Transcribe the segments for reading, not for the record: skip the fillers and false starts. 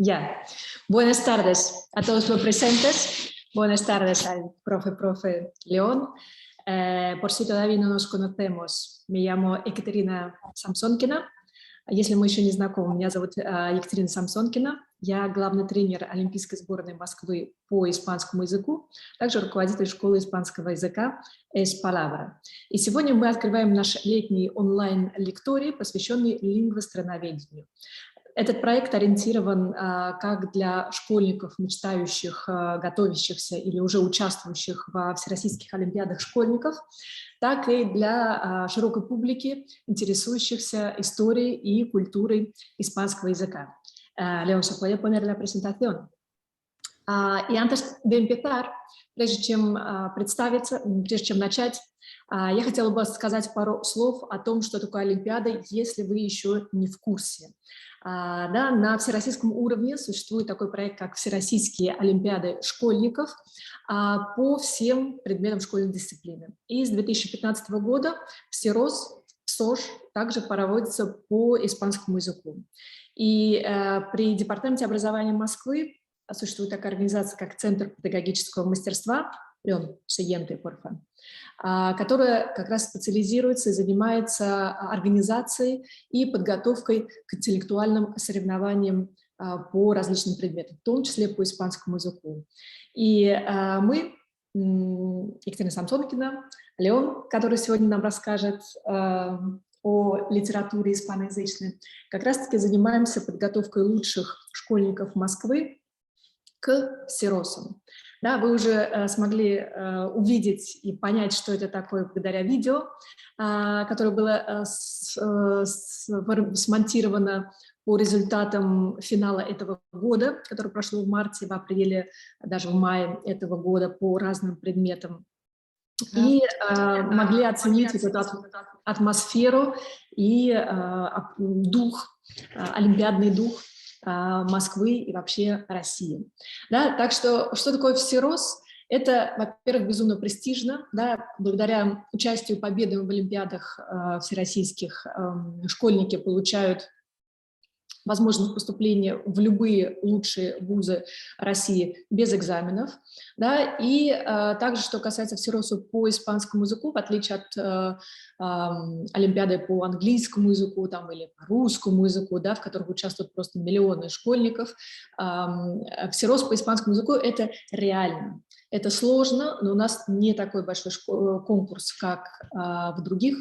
Ya. Buenas tardes a todos los presentes. Buenas tardes al profe León. Por si todavía no nos conocemos, me llamo Екатерина Самсонкина. Если мы еще не знакомы, меня зовут Екатерина Самсонкина. Я главный тренер Олимпийской сборной Москвы по испанскому языку, также руководитель школы испанского языка «Es Palabra». И сегодня мы открываем наш летний онлайн-лекторий, посвященный лингвостроноведению. Этот проект ориентирован как для школьников, мечтающих, готовящихся или уже участвующих во всероссийских олимпиадах школьников, так и для широкой публики, интересующихся историей и культурой испанского языка. León, ¿se puede poner la presentación? Y antes de empezar, прежде чем представиться, прежде чем начать, я хотела бы сказать пару слов о том, что такое Олимпиада, если вы еще не в курсе. Да, на всероссийском уровне существует такой проект, как Всероссийские Олимпиады школьников по всем предметам школьной дисциплины. И с 2015 года ВСИРОС, ВСОЖ также проводится по испанскому языку. И при Департаменте образования Москвы существует такая организация, как Центр педагогического мастерства, которая как раз специализируется и занимается организацией и подготовкой к интеллектуальным соревнованиям по различным предметам, в том числе по испанскому языку. И мы, Екатерина Самсонкина, Леон, который сегодня нам расскажет о литературе испаноязычной, как раз-таки занимаемся подготовкой лучших школьников Москвы к ВСИРОСам. Да, вы уже смогли увидеть и понять, что это такое благодаря видео, которое было смонтировано по результатам финала этого года, который прошло в марте, в апреле, даже в мае этого года по разным предметам. И могли оценить вот эту атмосферу и дух, олимпиадный дух Москвы и вообще России. Да, так что такое ВСИРОС? Это, во-первых, безумно престижно. Да, благодаря участию победы в олимпиадах всероссийских школьники получают возможность поступления в любые лучшие вузы России без экзаменов. Да, и также, что касается ВСИРОСа по испанскому языку, в отличие от олимпиады по английскому языку там, или по русскому языку, да, в которых участвуют просто миллионы школьников, ВСИРОС по испанскому языку – это реально. Это сложно, но у нас не такой большой конкурс, как в других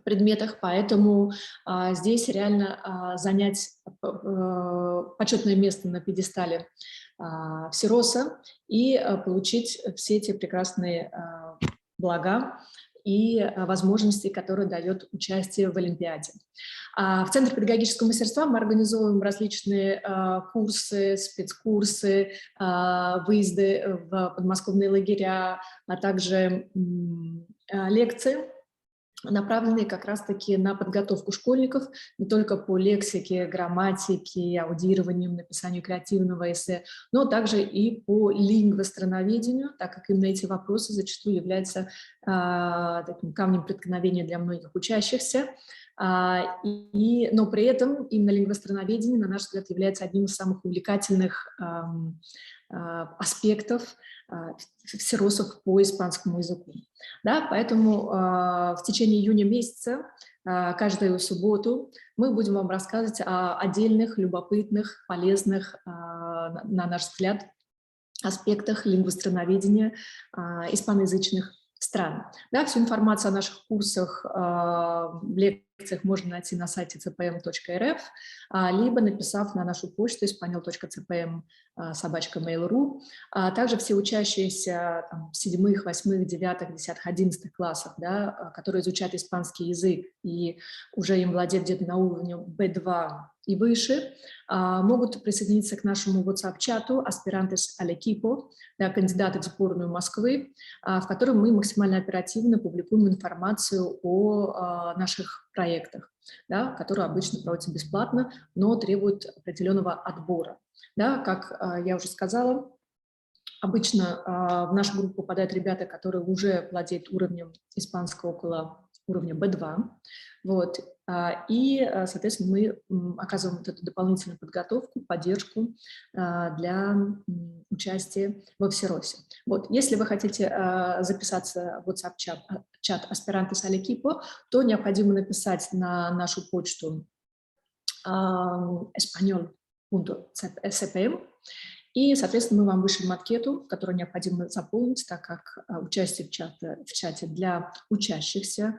предметах, поэтому здесь реально занять почетное место на пьедестале ВСИРОСа и получить все эти прекрасные блага и возможности, которые дает участие в Олимпиаде. В Центре педагогического мастерства мы организовываем различные курсы, спецкурсы, выезды в подмосковные лагеря, а также лекции, направленные как раз-таки на подготовку школьников не только по лексике, грамматике, аудированию, написанию креативного эссе, но также и по лингвостроноведению, так как именно эти вопросы зачастую являются таким камнем преткновения для многих учащихся. Но при этом именно лингвостроноведение, на наш взгляд, является одним из самых увлекательных аспектов ВСИРОСов по испанскому языку. Да, поэтому в течение июня месяца, каждую субботу, мы будем вам рассказывать о отдельных, любопытных, полезных, на наш взгляд, аспектах лингвостроноведения испаноязычных стран. Да, всю информацию о наших курсах, лекциях можно найти на сайте cpm.rf, либо написав на нашу почту espanol.cpm@mail.ru. Также все учащиеся в 7, 8, 9, 10, 11 классах, да, которые изучают испанский язык и уже им владеют где-то на уровне B2 и выше, могут присоединиться к нашему WhatsApp-чату «Aspirantes al equipo», да, кандидаты в сборную Москвы, в котором мы максимально оперативно публикуем информацию о наших проектах, да, которые обычно проводятся бесплатно, но требуют определенного отбора. Да, как я уже сказала, обычно в нашу группу попадают ребята, которые уже владеют уровнем испанского около уровня B2. Вот. соответственно, мы оказываем вот эту дополнительную подготовку, поддержку для участия во Всеросе. Вот. Если вы хотите записаться в WhatsApp-чат Aspirantes al Equipo, то необходимо написать на нашу почту español.cpm, и, соответственно, мы вам вышлем анкету, которую необходимо заполнить, так как участие в чате для учащихся,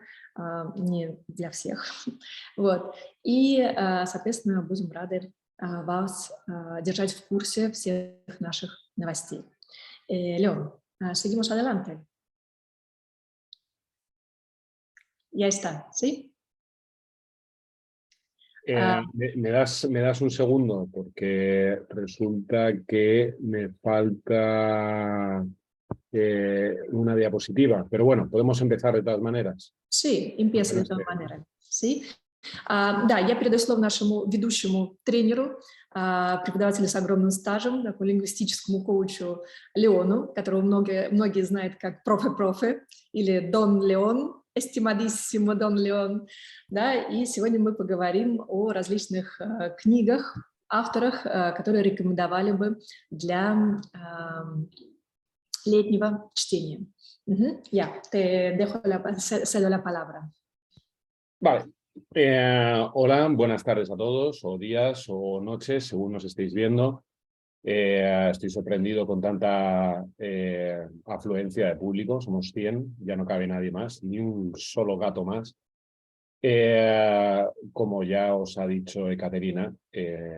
не для всех. Вот. И, соответственно, будем рады вас держать в курсе всех наших новостей. León, seguimos adelante. Ya está, ¿sí? Me das un segundo porque resulta que me falta una diapositiva, pero bueno, podemos empezar de todas maneras. Sí, empieza de todas maneras, ¿sí? Да, я передаю слово нашему ведущему тренеру, преподавателю с огромным стажем, такому лингвистическому коучу Леону, которого многие знают как профе или Дон Леон, эстимадиссимо Дон Леон. Да, и сегодня мы поговорим о различных книгах, авторах, которые рекомендовали бы для летнего чтения. Ya, te cedo la palabra. Vale. Hola, buenas tardes a todos, o días o noches, según nos estéis viendo. Estoy sorprendido con tanta afluencia de público, somos 100, ya no cabe nadie más, ni un solo gato más. Como ya os ha dicho Ekaterina,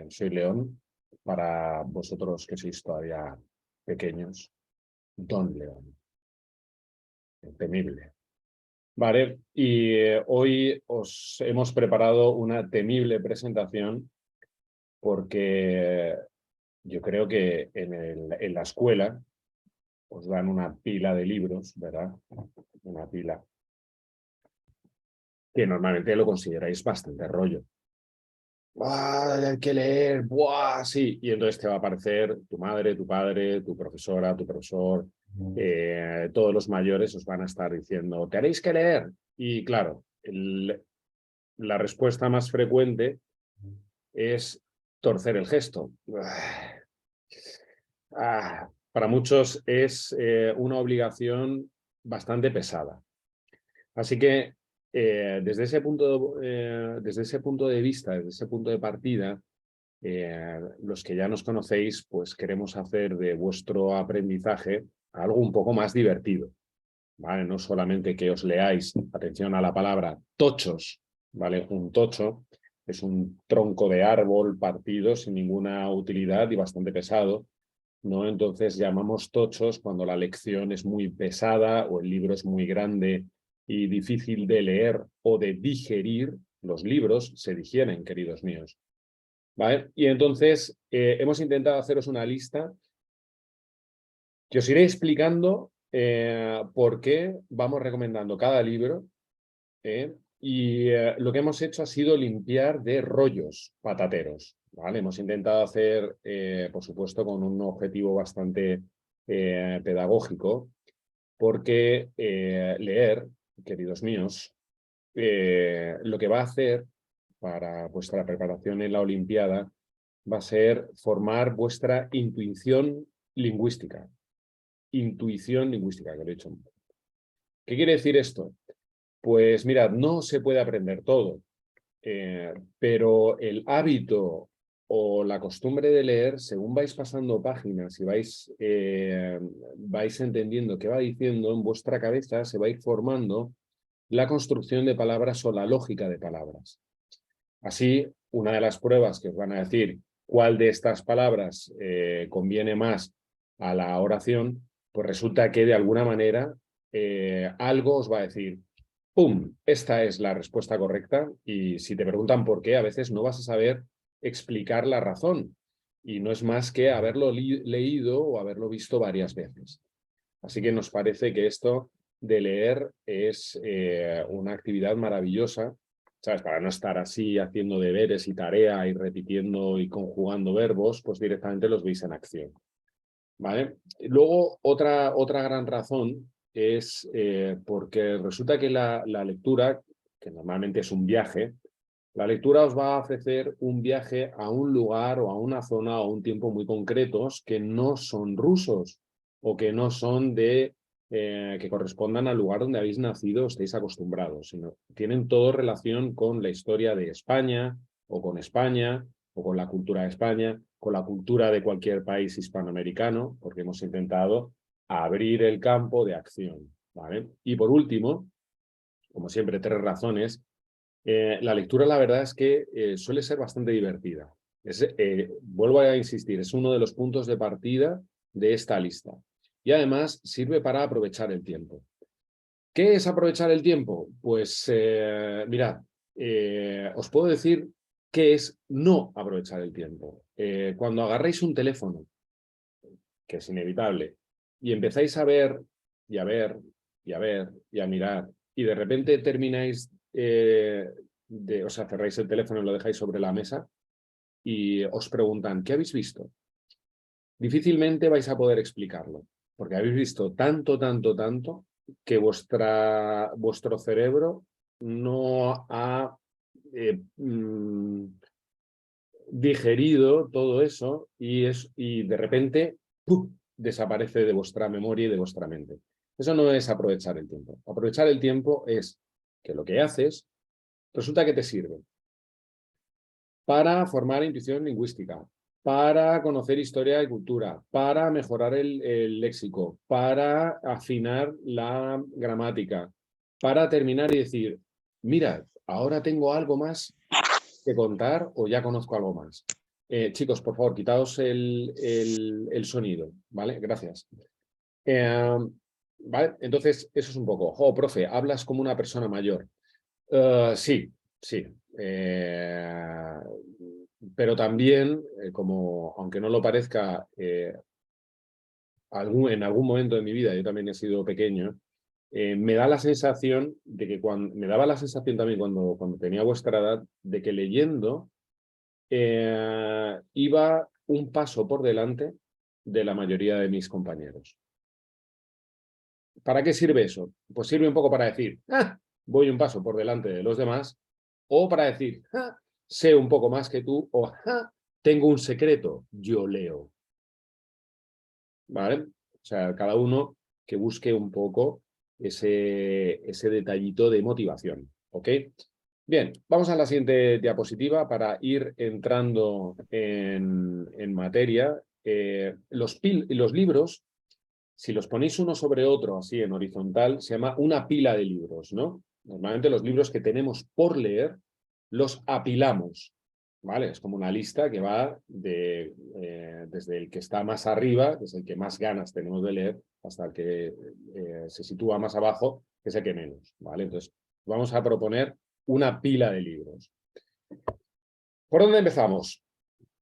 soy León, para vosotros que sois todavía pequeños, Don León, temible. Vale, y hoy os hemos preparado una temible presentación porque yo creo que en la escuela os dan una pila de libros, ¿verdad? Una pila que normalmente lo consideráis bastante rollo. Hay que leer, ¡buah! Sí, y entonces te va a aparecer tu madre, tu padre, tu profesora, tu profesor, todos los mayores os van a estar diciendo, tenéis que leer. Y claro, la respuesta más frecuente es torcer el gesto. Para muchos es una obligación bastante pesada. Así que desde ese punto de vista, desde ese punto de partida, los que ya nos conocéis, pues queremos hacer de vuestro aprendizaje algo un poco más divertido, ¿vale? No solamente que os leáis, atención a la palabra, tochos, ¿vale? Un tocho es un tronco de árbol partido sin ninguna utilidad y bastante pesado, ¿no? Entonces llamamos tochos cuando la lección es muy pesada o el libro es muy grande y difícil de leer o de digerir. Los libros se digieren, queridos míos, ¿vale? Y entonces hemos intentado haceros una lista que os iré explicando por qué vamos recomendando cada libro, y lo que hemos hecho ha sido limpiar de rollos patateros, ¿vale? Hemos intentado hacer, por supuesto, con un objetivo bastante pedagógico, porque leer, queridos míos, lo que va a hacer para vuestra preparación en la Olimpiada va a ser formar vuestra intuición lingüística. Intuición lingüística, que lo he dicho. ¿Qué quiere decir esto? Pues mirad, no se puede aprender todo, pero el hábito o la costumbre de leer, según vais pasando páginas y vais entendiendo qué va diciendo, en vuestra cabeza se va a ir formando la construcción de palabras o la lógica de palabras. Así, una de las pruebas que os van a decir cuál de estas palabras conviene más a la oración, pues resulta que de alguna manera algo os va a decir, ¡pum! Esta es la respuesta correcta, y si te preguntan por qué, a veces no vas a saber explicar la razón, y no es más que haberlo leído o haberlo visto varias veces. Así que nos parece que esto de leer es una actividad maravillosa, ¿sabes? Para no estar así haciendo deberes y tarea y repitiendo y conjugando verbos, pues directamente los veis en acción, ¿vale? Luego, otra gran razón es porque resulta que la lectura, que normalmente es un viaje, La lectura os va a ofrecer un viaje a un lugar o a una zona o a un tiempo muy concretos que no son rusos o que no son que correspondan al lugar donde habéis nacido o estéis acostumbrados, sino tienen todo relación con la historia de España o con España o con la cultura de España, con la cultura de cualquier país hispanoamericano, porque hemos intentado abrir el campo de acción, ¿vale? Y por último, como siempre, 3 razones. La lectura, la verdad es que suele ser bastante divertida. Vuelvo a insistir, es uno de los puntos de partida de esta lista. Y además sirve para aprovechar el tiempo. ¿Qué es aprovechar el tiempo? Pues mirad, os puedo decir qué es no aprovechar el tiempo. Cuando agarráis un teléfono, que es inevitable, y empezáis a ver, y a ver, y a ver, y a mirar, y de repente termináis, o sea, cerráis el teléfono y lo dejáis sobre la mesa, y os preguntan, ¿qué habéis visto? Difícilmente vais a poder explicarlo, porque habéis visto tanto, tanto, tanto, que vuestro cerebro no ha digerido todo eso y de repente ¡pum!, desaparece de vuestra memoria y de vuestra mente. Eso no es aprovechar el tiempo. Aprovechar el tiempo es que lo que haces resulta que te sirve para formar intuición lingüística, para conocer historia y cultura, para mejorar el léxico, para afinar la gramática, para terminar y decir, mira, ahora tengo algo más que contar o ya conozco algo más. Chicos, por favor, quitaos el sonido, ¿vale? Gracias. ¿Vale? Entonces, eso es un poco, profe, hablas como una persona mayor. Sí, sí. Pero también, como aunque no lo parezca, en algún momento de mi vida, yo también he sido pequeño, me da la sensación de que me daba la sensación también cuando tenía vuestra edad, de que leyendo iba un paso por delante de la mayoría de mis compañeros. ¿Para qué sirve eso? Pues sirve un poco para decir, voy un paso por delante de los demás, o para decir, sé un poco más que tú, o tengo un secreto, yo leo. ¿Vale? O sea, cada uno que busque un poco ese detallito de motivación. ¿Ok? Bien, vamos a la siguiente diapositiva para ir entrando en materia. Los libros, si los ponéis uno sobre otro, así en horizontal, se llama una pila de libros, ¿no? Normalmente los libros que tenemos por los apilamos, ¿vale? Es como una lista que va desde el que está más arriba, que es el que más ganas tenemos de leer, hasta el que se sitúa más abajo, que es el que menos, ¿vale? Entonces, vamos a proponer una pila de libros. ¿Por dónde empezamos?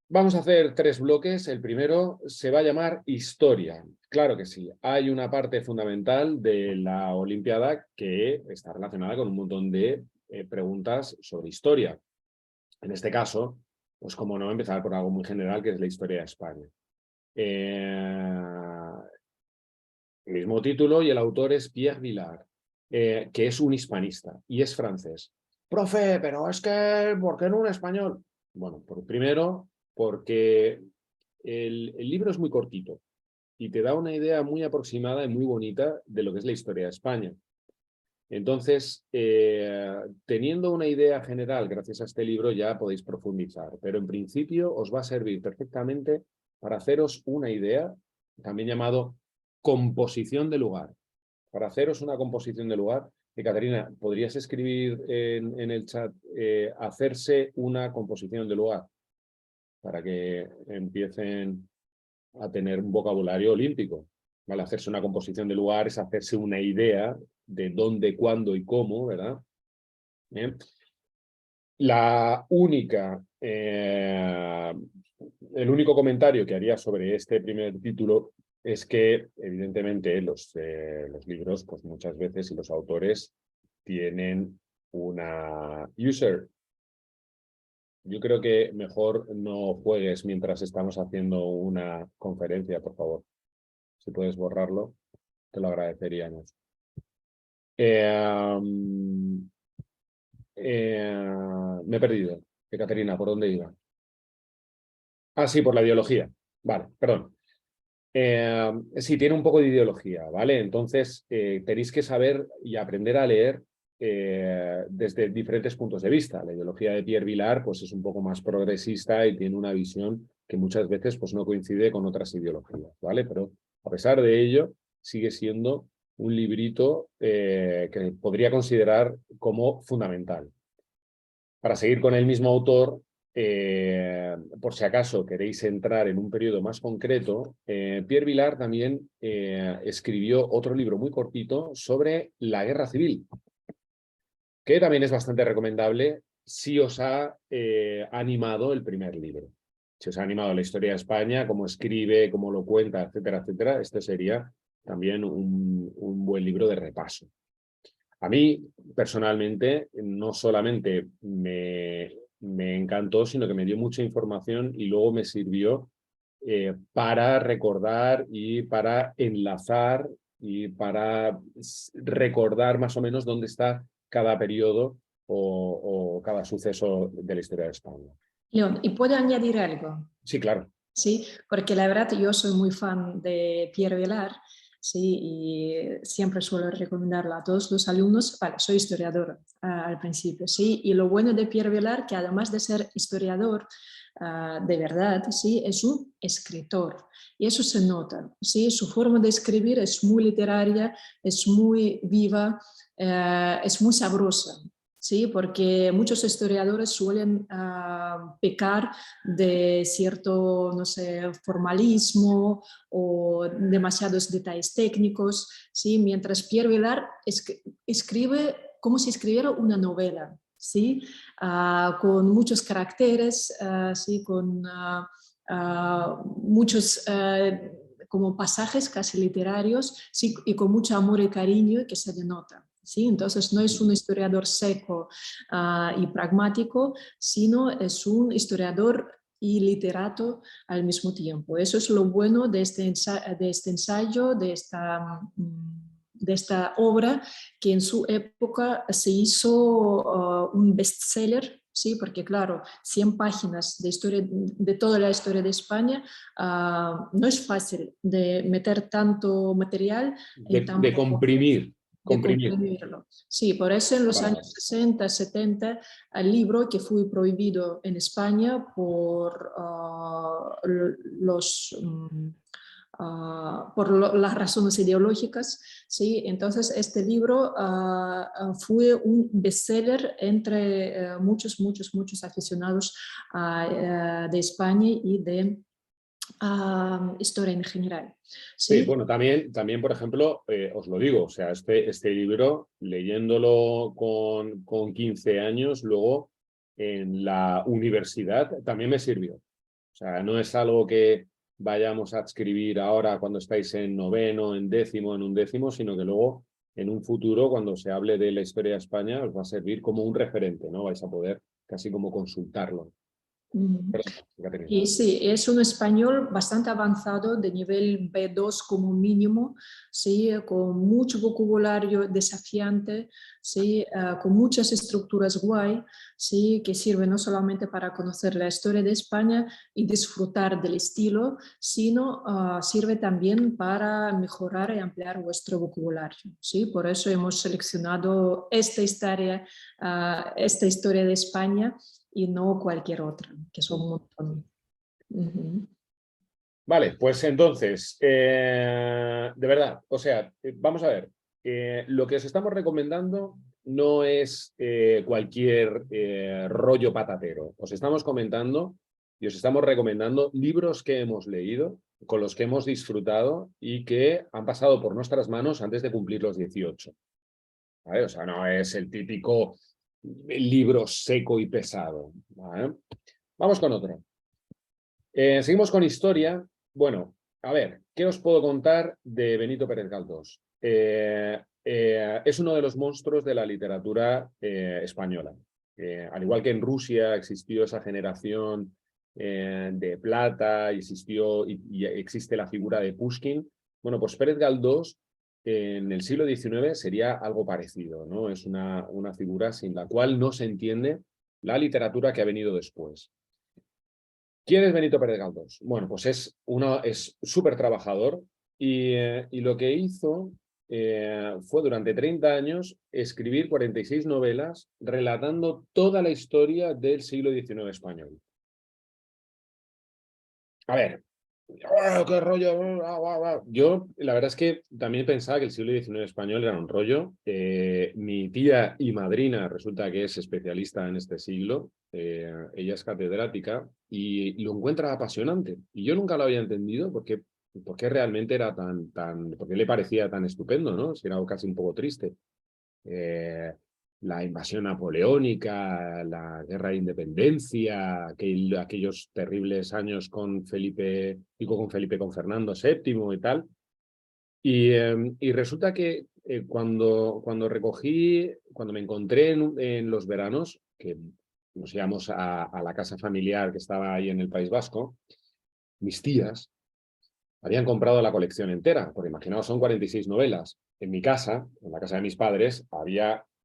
Vamos a hacer 3 bloques. El primero se va a llamar historia. Claro que sí. Hay una parte fundamental de la Olimpiada que está relacionada con un montón de preguntas sobre historia. En este caso, pues como no, empezar por algo muy general, que es la historia de España. Mismo título y el autor es Pierre Vilar, que es un hispanista y es francés. Profe, pero es que, ¿por qué no un español? Bueno, primero, porque el libro es muy cortito y te da una idea muy aproximada y muy bonita de lo que es la historia de España. Entonces, teniendo una idea general gracias a este libro ya podéis profundizar, pero en principio os va a servir perfectamente para haceros una idea, también llamado composición de lugar. Para haceros una composición de lugar, Caterina, ¿podrías escribir en el chat hacerse una composición de lugar? Para que empiecen a tener un vocabulario olímpico. ¿Vale? Hacerse una composición de lugar es hacerse una idea de dónde, cuándo y cómo, ¿verdad? Bien. La única, el único comentario que haría sobre este primer título es que, evidentemente, los libros, pues muchas veces, y los autores tienen una user. Yo creo que mejor no juegues mientras estamos haciendo una conferencia, por favor. Si puedes borrarlo, te lo agradeceríamos. Me he perdido. Caterina, ¿por dónde iba? Ah, sí, por la ideología. Vale, perdón. Sí, tiene un poco de ideología, ¿vale? Entonces, tenéis que saber y aprender a leer desde diferentes puntos de vista. La ideología de Pierre Vilar pues, es un poco más progresista y tiene una visión que muchas veces pues, no coincide con otras ideologías, ¿vale? Pero a pesar de ello, sigue siendo un librito que podría considerar como fundamental. Para seguir con el mismo autor, por si acaso queréis entrar en un periodo más concreto, Pierre Vilar también escribió otro libro muy cortito sobre la guerra civil, que también es bastante recomendable si os ha animado el primer libro. Si os ha animado la historia de España, cómo escribe, cómo lo cuenta, etcétera, etcétera, este sería también un buen libro de repaso. A mí, personalmente, no solamente me encantó, sino que me dio mucha información y luego me sirvió para recordar y para enlazar y para recordar más o menos dónde está cada periodo o cada suceso de la historia de España. León, ¿y puedo añadir algo? Sí, claro. Sí, porque la verdad yo soy muy fan de Pierre Vilar, sí, y siempre suelo recomendarla a todos los alumnos. Vale, soy historiador al principio, sí, y lo bueno de Pierre Vilar que además de ser historiador de verdad, sí, es un escritor y eso se nota, sí, su forma de escribir es muy literaria, es muy viva, es muy sabrosa. Sí, porque muchos historiadores suelen pecar de cierto, no sé, formalismo o demasiados detalles técnicos, ¿sí? Mientras Pierre Vilar escribe como si escribiera una novela, ¿sí? Con muchos caracteres, ¿sí? Con muchos como pasajes casi literarios, ¿sí? Y con mucho amor y cariño que se denota. ¿Sí? Entonces no es un historiador seco y pragmático, sino es un historiador y literato al mismo tiempo. Eso es lo bueno de este ensayo, de esta obra, que en su época se hizo un bestseller, ¿sí? Porque claro, 100 páginas de, historia, de toda la historia de España, no es fácil de meter tanto material en tan De poco. comprimir. De comprimirlo. Sí, por eso en los años 60, 70, el libro que fue prohibido en España por las razones ideológicas, ¿sí? Entonces este libro fue un bestseller entre muchos aficionados de España y de historia en general. Sí, ¿Sí? bueno, también por ejemplo, os lo digo, o sea, este libro, leyéndolo con 15 años, luego en la universidad también me sirvió. O sea, no es algo que vayamos a escribir ahora cuando estáis en noveno, en décimo, en undécimo, sino que luego en un futuro, cuando se hable de la historia de España, os va a servir como un referente, ¿no? Vais a poder casi como consultarlo. Y sí, es un español bastante avanzado, de nivel B2 como mínimo, ¿sí? Con mucho vocabulario desafiante, ¿sí? Con muchas estructuras guay, ¿sí? Que sirven no solamente para conocer la historia de España y disfrutar del estilo, sino sirve también para mejorar y ampliar vuestro vocabulario. ¿Sí? Por eso hemos seleccionado esta historia de España y no cualquier otra, que son un montón. Vale, pues entonces, de verdad, o sea, vamos a ver, lo que os estamos recomendando no es cualquier rollo patatero. Os estamos comentando y os estamos recomendando libros que hemos leído, con los que hemos disfrutado y que han pasado por nuestras manos antes de cumplir los 18. ¿Vale? O sea, no es el típico libro seco y pesado. ¿Vale? Vamos con otro. Seguimos con historia. Bueno, a ver, ¿qué os puedo contar de Benito Pérez Galdós? Es uno de los monstruos de la literatura española. Al igual que en Rusia existió esa generación de plata, existió y existe la figura de Pushkin. Bueno, pues Pérez Galdós en el siglo XIX sería algo parecido, ¿no? Es una figura sin la cual no se entiende la literatura que ha venido después. ¿Quién es Benito Pérez Galdós? Bueno, pues es súper trabajador y lo que hizo fue durante 30 años escribir 46 novelas relatando toda la historia del siglo XIX español. A ver, qué rollo. Yo, la verdad es que también pensaba que el siglo XIX español era un rollo. Mi tía y madrina resulta que es especialista en este siglo. Ella es catedrática y lo encuentra apasionante. Y yo nunca lo había entendido por qué realmente era por qué le parecía tan estupendo, ¿no? Si era casi un poco triste. La invasión napoleónica, la guerra de independencia, aquellos terribles años con con Fernando VII y tal. Y resulta que cuando me encontré en los veranos, que nos íbamos a la casa familiar que estaba ahí en el País Vasco, mis tías habían comprado la colección entera, porque imaginaos, son 46 novelas. En mi casa, en la casa de mis padres,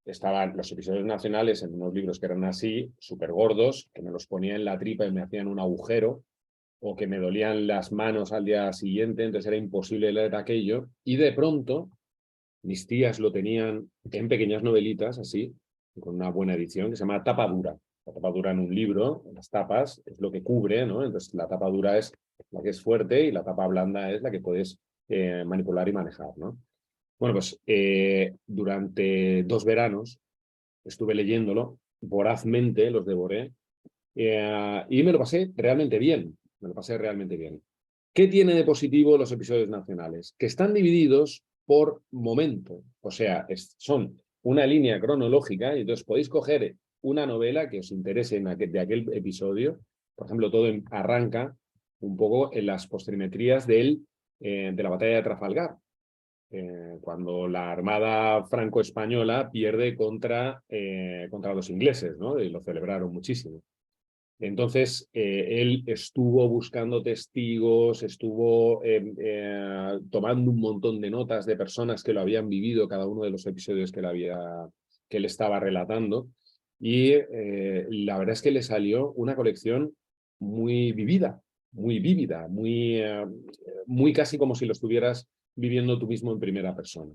estaban los episodios nacionales en unos libros que eran así, súper gordos, que me los ponía en la tripa y me hacían un agujero, o que me dolían las manos al día siguiente, entonces era imposible leer aquello. Y de pronto, mis tías lo tenían en pequeñas novelitas, así, con una buena edición, que se llama tapa dura. La tapa dura en un libro, las tapas, es lo que cubre, ¿no? Entonces la tapa dura es la que es fuerte y la tapa blanda es la que puedes manipular y manejar, ¿no? Bueno, pues durante 2 veranos estuve leyéndolo, vorazmente los devoré, y me lo pasé realmente bien, me lo pasé realmente bien. ¿Qué tiene de positivo los episodios nacionales? Que están divididos por momento, o sea, son una línea cronológica y entonces podéis coger una novela que os interese de aquel episodio. Por ejemplo, todo arranca un poco en las postrimerías de la batalla de Trafalgar, cuando la Armada franco-española pierde contra los ingleses, ¿no? Y lo celebraron muchísimo. Entonces, él estuvo buscando testigos, estuvo tomando un montón de notas de personas que lo habían vivido cada uno de los episodios que él estaba relatando. Y la verdad es que le salió una colección muy vivida, muy casi como si lo estuvieras viviendo tú mismo en primera persona.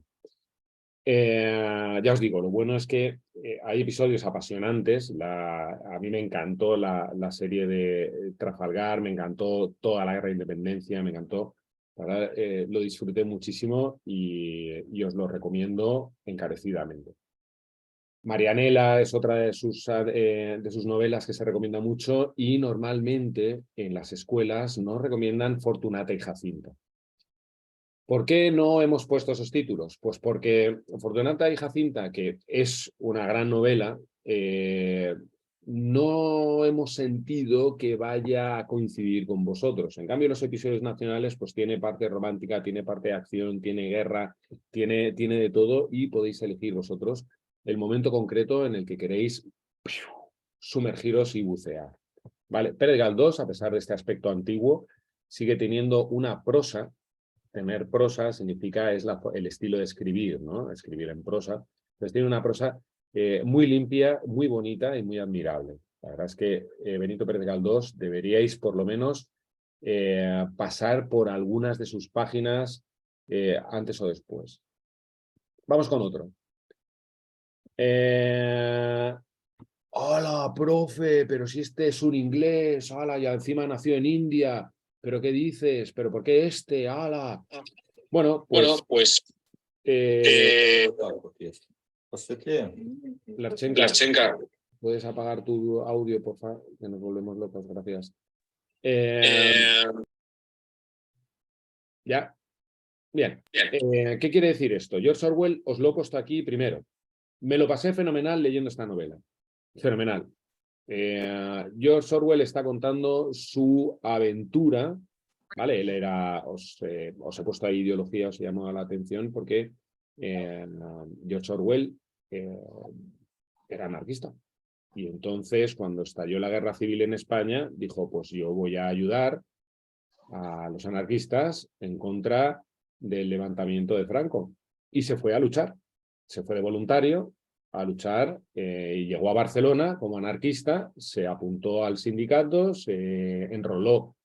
Ya os digo, lo bueno es que hay episodios apasionantes. A mí me encantó la serie de Trafalgar, me encantó toda la guerra de independencia, me encantó. La verdad, lo disfruté muchísimo y os lo recomiendo encarecidamente. Marianela es otra de sus novelas que se recomienda mucho y normalmente en las escuelas nos recomiendan Fortunata y Jacinta. ¿Por qué no hemos puesto esos títulos? Pues porque Fortunata y Jacinta, que es una gran novela, no hemos sentido que vaya a coincidir con vosotros. En cambio, los episodios nacionales, pues tiene parte romántica, tiene parte de acción, tiene guerra, tiene de todo y podéis elegir vosotros el momento concreto en el que queréis sumergiros y bucear. ¿Vale? Pérez Galdós, a pesar de este aspecto antiguo, sigue teniendo una prosa. Tener prosa significa el estilo de escribir, ¿no? Escribir en prosa. Entonces tiene una prosa muy limpia, muy bonita y muy admirable. La verdad es que Benito Pérez Galdós deberíais por lo menos pasar por algunas de sus páginas antes o después. Vamos con otro. Hola, profe, pero si este es un inglés, hola, y encima nació en India, pero ¿qué dices? ¿Pero por qué este? ¡Hala! Bueno, pues Larchenka, ¿puedes apagar tu audio, por favor? Que nos volvemos locos, gracias. Ya, bien. ¿Qué quiere decir esto? George Orwell, os lo he puesto aquí primero. Me lo pasé fenomenal leyendo esta novela. Fenomenal. George Orwell está contando su aventura, ¿vale? Él era, os he puesto ahí ideología, os llamó la atención porque George Orwell era anarquista. Y entonces, cuando estalló la guerra civil en España, dijo, pues yo voy a ayudar a los anarquistas en contra del levantamiento de Franco. y se fue a luchar. Se fue de voluntario a luchar y llegó a Barcelona como anarquista, se apuntó al sindicato, se enroló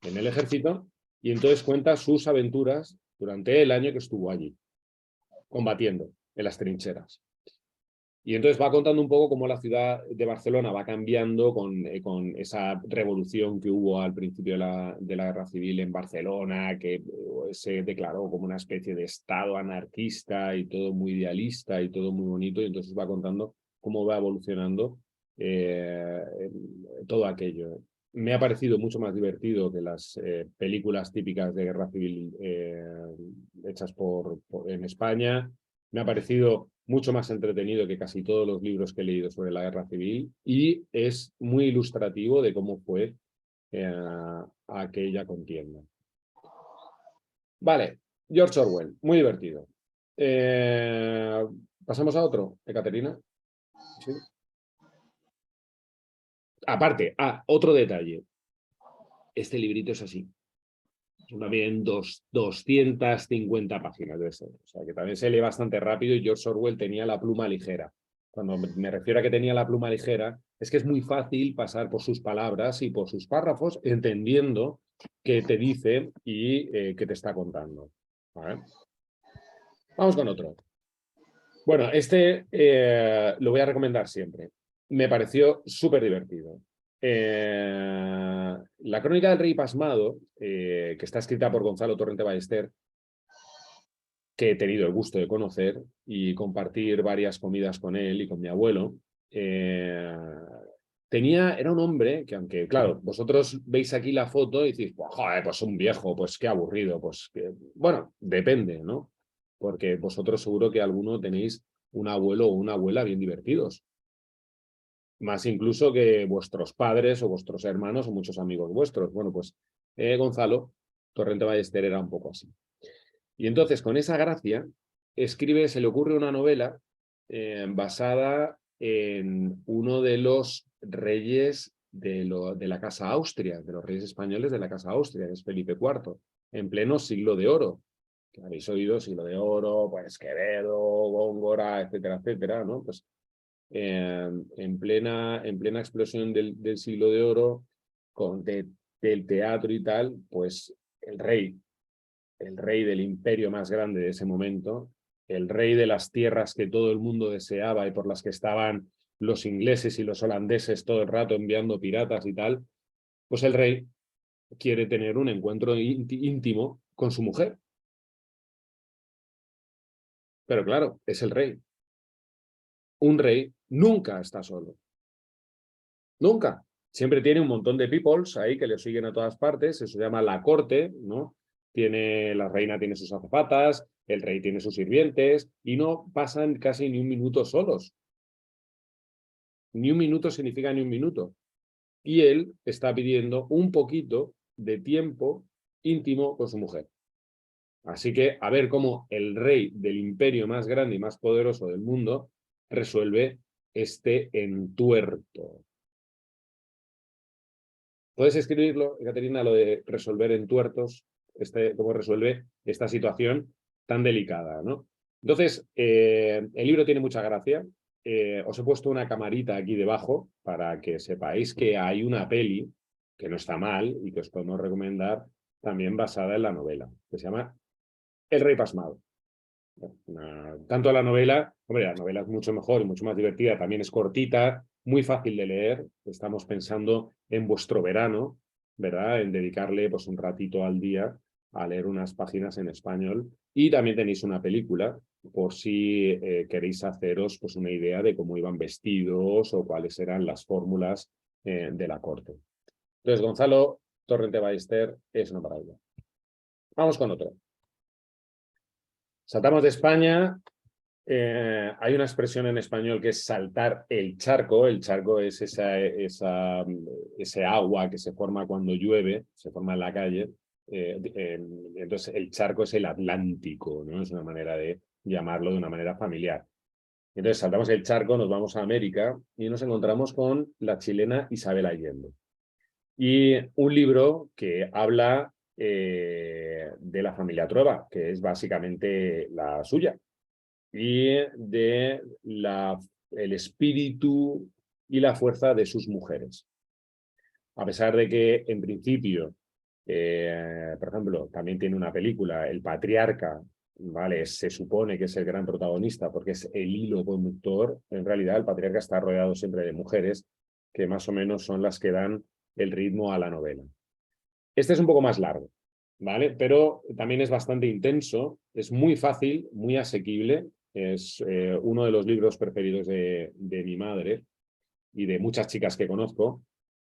en el ejército y entonces cuenta sus aventuras durante el año que estuvo allí, combatiendo en las trincheras. Y entonces va contando un poco cómo la ciudad de Barcelona va cambiando con esa revolución que hubo al principio de la guerra civil en Barcelona, que se declaró como una especie de estado anarquista y todo muy idealista y todo muy bonito. Y entonces va contando cómo va evolucionando todo aquello. Me ha parecido mucho más divertido que las películas típicas de guerra civil hechas en España. Me ha parecido mucho más entretenido que casi todos los libros que he leído sobre la guerra civil y es muy ilustrativo de cómo fue aquella contienda. Vale, George Orwell, muy divertido. ¿Pasamos a otro, Ekaterina? ¿Sí? Aparte, otro detalle. Este librito es así. También 250 páginas de eso. O sea, que también se lee bastante rápido y George Orwell tenía la pluma ligera. Cuando me refiero a que tenía la pluma ligera, es que es muy fácil pasar por sus palabras y por sus párrafos entendiendo qué te dice y qué te está contando. ¿Vale? Vamos con otro. Bueno, este lo voy a recomendar siempre. Me pareció súper divertido. La crónica del rey pasmado, que está escrita por Gonzalo Torrente Ballester, que he tenido el gusto de conocer y compartir varias comidas con él y con mi abuelo, era un hombre que, aunque, claro, vosotros veis aquí la foto y decís, pues, joder, pues un viejo, pues qué aburrido, pues bueno, depende, ¿no? Porque vosotros seguro que alguno tenéis un abuelo o una abuela bien divertidos. Más incluso que vuestros padres o vuestros hermanos o muchos amigos vuestros. Bueno, pues Gonzalo Torrente Ballester era un poco así. Y entonces, con esa gracia, se le ocurre una novela basada en uno de los reyes de la Casa Austria, de los reyes españoles de la Casa Austria, que es Felipe IV, en pleno siglo de oro. Que habéis oído, siglo de oro, pues Quevedo, Góngora, etcétera, etcétera, ¿no? Pues en plena explosión del siglo de oro, del teatro y tal, pues el rey del imperio más grande de ese momento, el rey de las tierras que todo el mundo deseaba y por las que estaban los ingleses y los holandeses todo el rato enviando piratas y tal, pues el rey quiere tener un encuentro íntimo con su mujer. Pero claro, es el rey. Un rey nunca está solo. Nunca. Siempre tiene un montón de peoples ahí que le siguen a todas partes, eso se llama la corte, ¿no? La reina tiene sus azafatas, el rey tiene sus sirvientes y no pasan casi ni un minuto solos. Ni un minuto significa ni un minuto. Y él está pidiendo un poquito de tiempo íntimo con su mujer. Así que a ver cómo el rey del imperio más grande y más poderoso del mundo resuelve este entuerto. ¿Puedes escribirlo, Ekaterina, lo de resolver entuertos? Cómo resuelve esta situación tan delicada, ¿no? Entonces, el libro tiene mucha gracia. Os he puesto una camarita aquí debajo para que sepáis que hay una peli que no está mal y que os podemos recomendar también basada en la novela, que se llama El Rey Pasmado. Tanto la novela es mucho mejor y mucho más divertida, también es cortita, muy fácil de leer. Estamos pensando en vuestro verano, ¿verdad? En dedicarle pues un ratito al día a leer unas páginas en español. Y también tenéis una película por si queréis haceros pues una idea de cómo iban vestidos o cuáles eran las fórmulas de la corte. Entonces, Gonzalo Torrente Ballester es una maravilla. Vamos con otro. Saltamos de España. Hay una expresión en español que es saltar el charco. El charco es ese agua que se forma cuando llueve, se forma en la calle. Entonces el charco es el Atlántico, ¿no? Es una manera de llamarlo de una manera familiar. Entonces saltamos el charco, nos vamos a América y nos encontramos con la chilena Isabel Allende. Y un libro que habla de la familia Trueba, que es básicamente la suya. y de el espíritu y la fuerza de sus mujeres. A pesar de que, en principio, por ejemplo, también tiene una película, El Patriarca, ¿vale? Se supone que es el gran protagonista porque es el hilo conductor. En realidad, el patriarca está rodeado siempre de mujeres que más o menos son las que dan el ritmo a la novela. Este es un poco más largo, ¿vale? Pero también es bastante intenso, es muy fácil, muy asequible. Es uno de los libros preferidos de mi madre y de muchas chicas que conozco,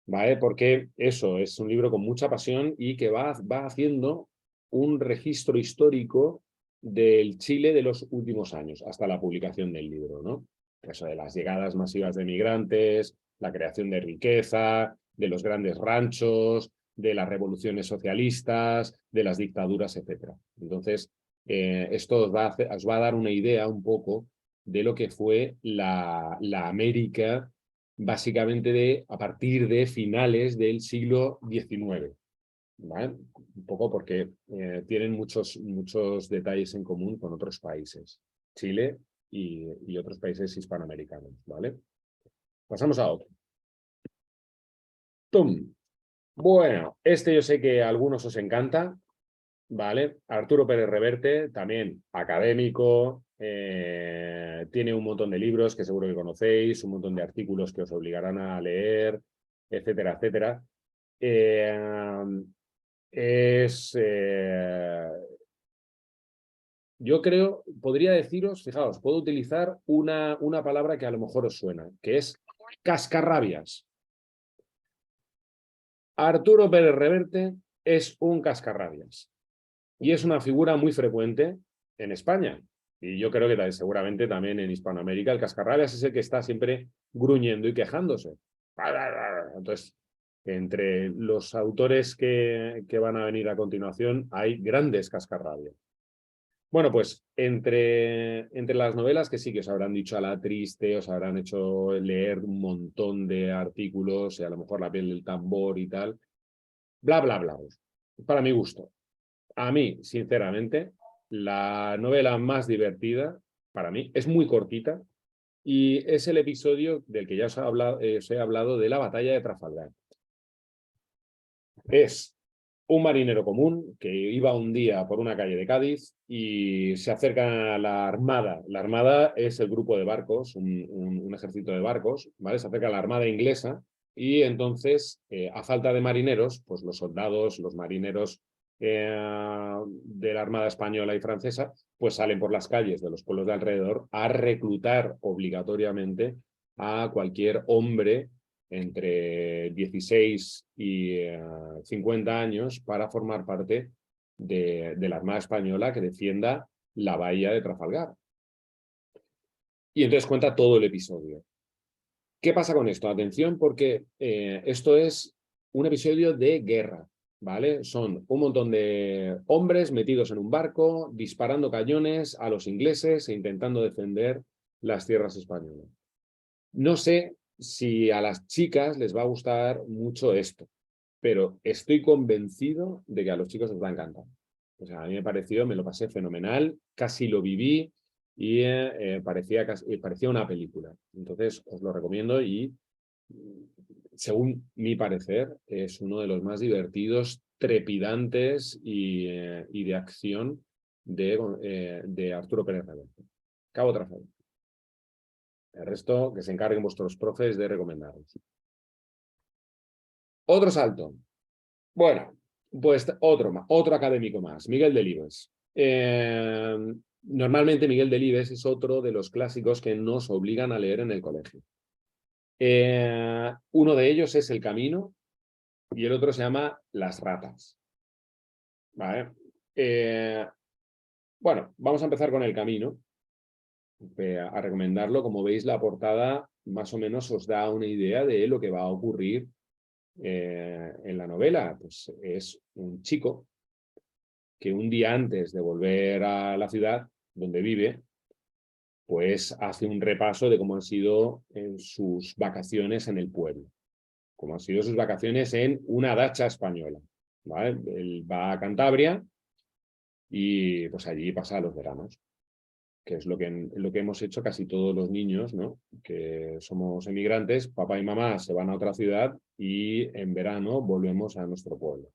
¿vale? Porque eso es un libro con mucha pasión y que va haciendo un registro histórico del Chile de los últimos años, hasta la publicación del libro, ¿no? Eso de las llegadas masivas de migrantes, la creación de riqueza, de los grandes ranchos, de las revoluciones socialistas, de las dictaduras, etc. Entonces, esto os va a dar una idea un poco de lo que fue la América básicamente a partir de finales del siglo XIX, ¿vale? Un poco porque tienen muchos detalles en común con otros países, Chile y otros países hispanoamericanos, ¿vale? Pasamos a otro. ¡Tum! Bueno, este yo sé que a algunos os encanta, ¿vale? Arturo Pérez Reverte, también académico, tiene un montón de libros que seguro que conocéis, un montón de artículos que os obligarán a leer, etcétera, etcétera. Yo creo, podría deciros, fijaos, puedo utilizar una palabra que a lo mejor os suena, que es cascarrabias. Arturo Pérez Reverte es un cascarrabias. Y es una figura muy frecuente en España. Y yo creo que seguramente también en Hispanoamérica el cascarrabias es el que está siempre gruñendo y quejándose. Entonces, entre los autores que van a venir a continuación hay grandes cascarrabias. Bueno, pues entre las novelas que sí que os habrán dicho a la triste, os habrán hecho leer un montón de artículos, y a lo mejor La piel del tambor y tal, bla, bla, bla. Para mi gusto. A mí, sinceramente, la novela más divertida, para mí, es muy cortita y es el episodio del que ya os he hablado de la batalla de Trafalgar. Es un marinero común que iba un día por una calle de Cádiz y se acerca a la Armada. La Armada es el grupo de barcos, un ejército de barcos, ¿vale? Se acerca a la Armada inglesa y entonces, a falta de marineros, pues los soldados, los marineros de la Armada española y francesa, pues salen por las calles de los pueblos de alrededor a reclutar obligatoriamente a cualquier hombre entre 16 y 50 años para formar parte de la Armada Española que defienda la bahía de Trafalgar. Y entonces cuenta todo el episodio. ¿Qué pasa con esto? Atención, porque esto es un episodio de guerra, ¿vale? Son un montón de hombres metidos en un barco, disparando cañones a los ingleses e intentando defender las tierras españolas. No sé si a las chicas les va a gustar mucho esto, pero estoy convencido de que a los chicos les va a encantar. O sea, a mí me pareció, me lo pasé fenomenal, casi lo viví y parecía una película. Entonces, os lo recomiendo y, según mi parecer, es uno de los más divertidos, trepidantes y de acción de Arturo Pérez Reverte. Cabo Trafalgar. El resto, que se encarguen vuestros profes de recomendaros. Otro salto. Bueno, pues otro académico más, Miguel Delibes. Normalmente Miguel Delibes es otro de los clásicos que nos obligan a leer en el colegio. Uno de ellos es El Camino y el otro se llama Las ratas. ¿Vale? Bueno, vamos a empezar con El Camino. A recomendarlo. Como veis, la portada más o menos os da una idea de lo que va a ocurrir en la novela. Pues es un chico que un día antes de volver a la ciudad donde vive, pues hace un repaso de cómo han sido sus vacaciones en el pueblo, cómo han sido sus vacaciones en una dacha española, ¿vale? Él va a Cantabria y pues allí pasa los veranos. que es lo que hemos hecho casi todos los niños, ¿no? Que somos emigrantes, papá y mamá se van a otra ciudad y en verano volvemos a nuestro pueblo.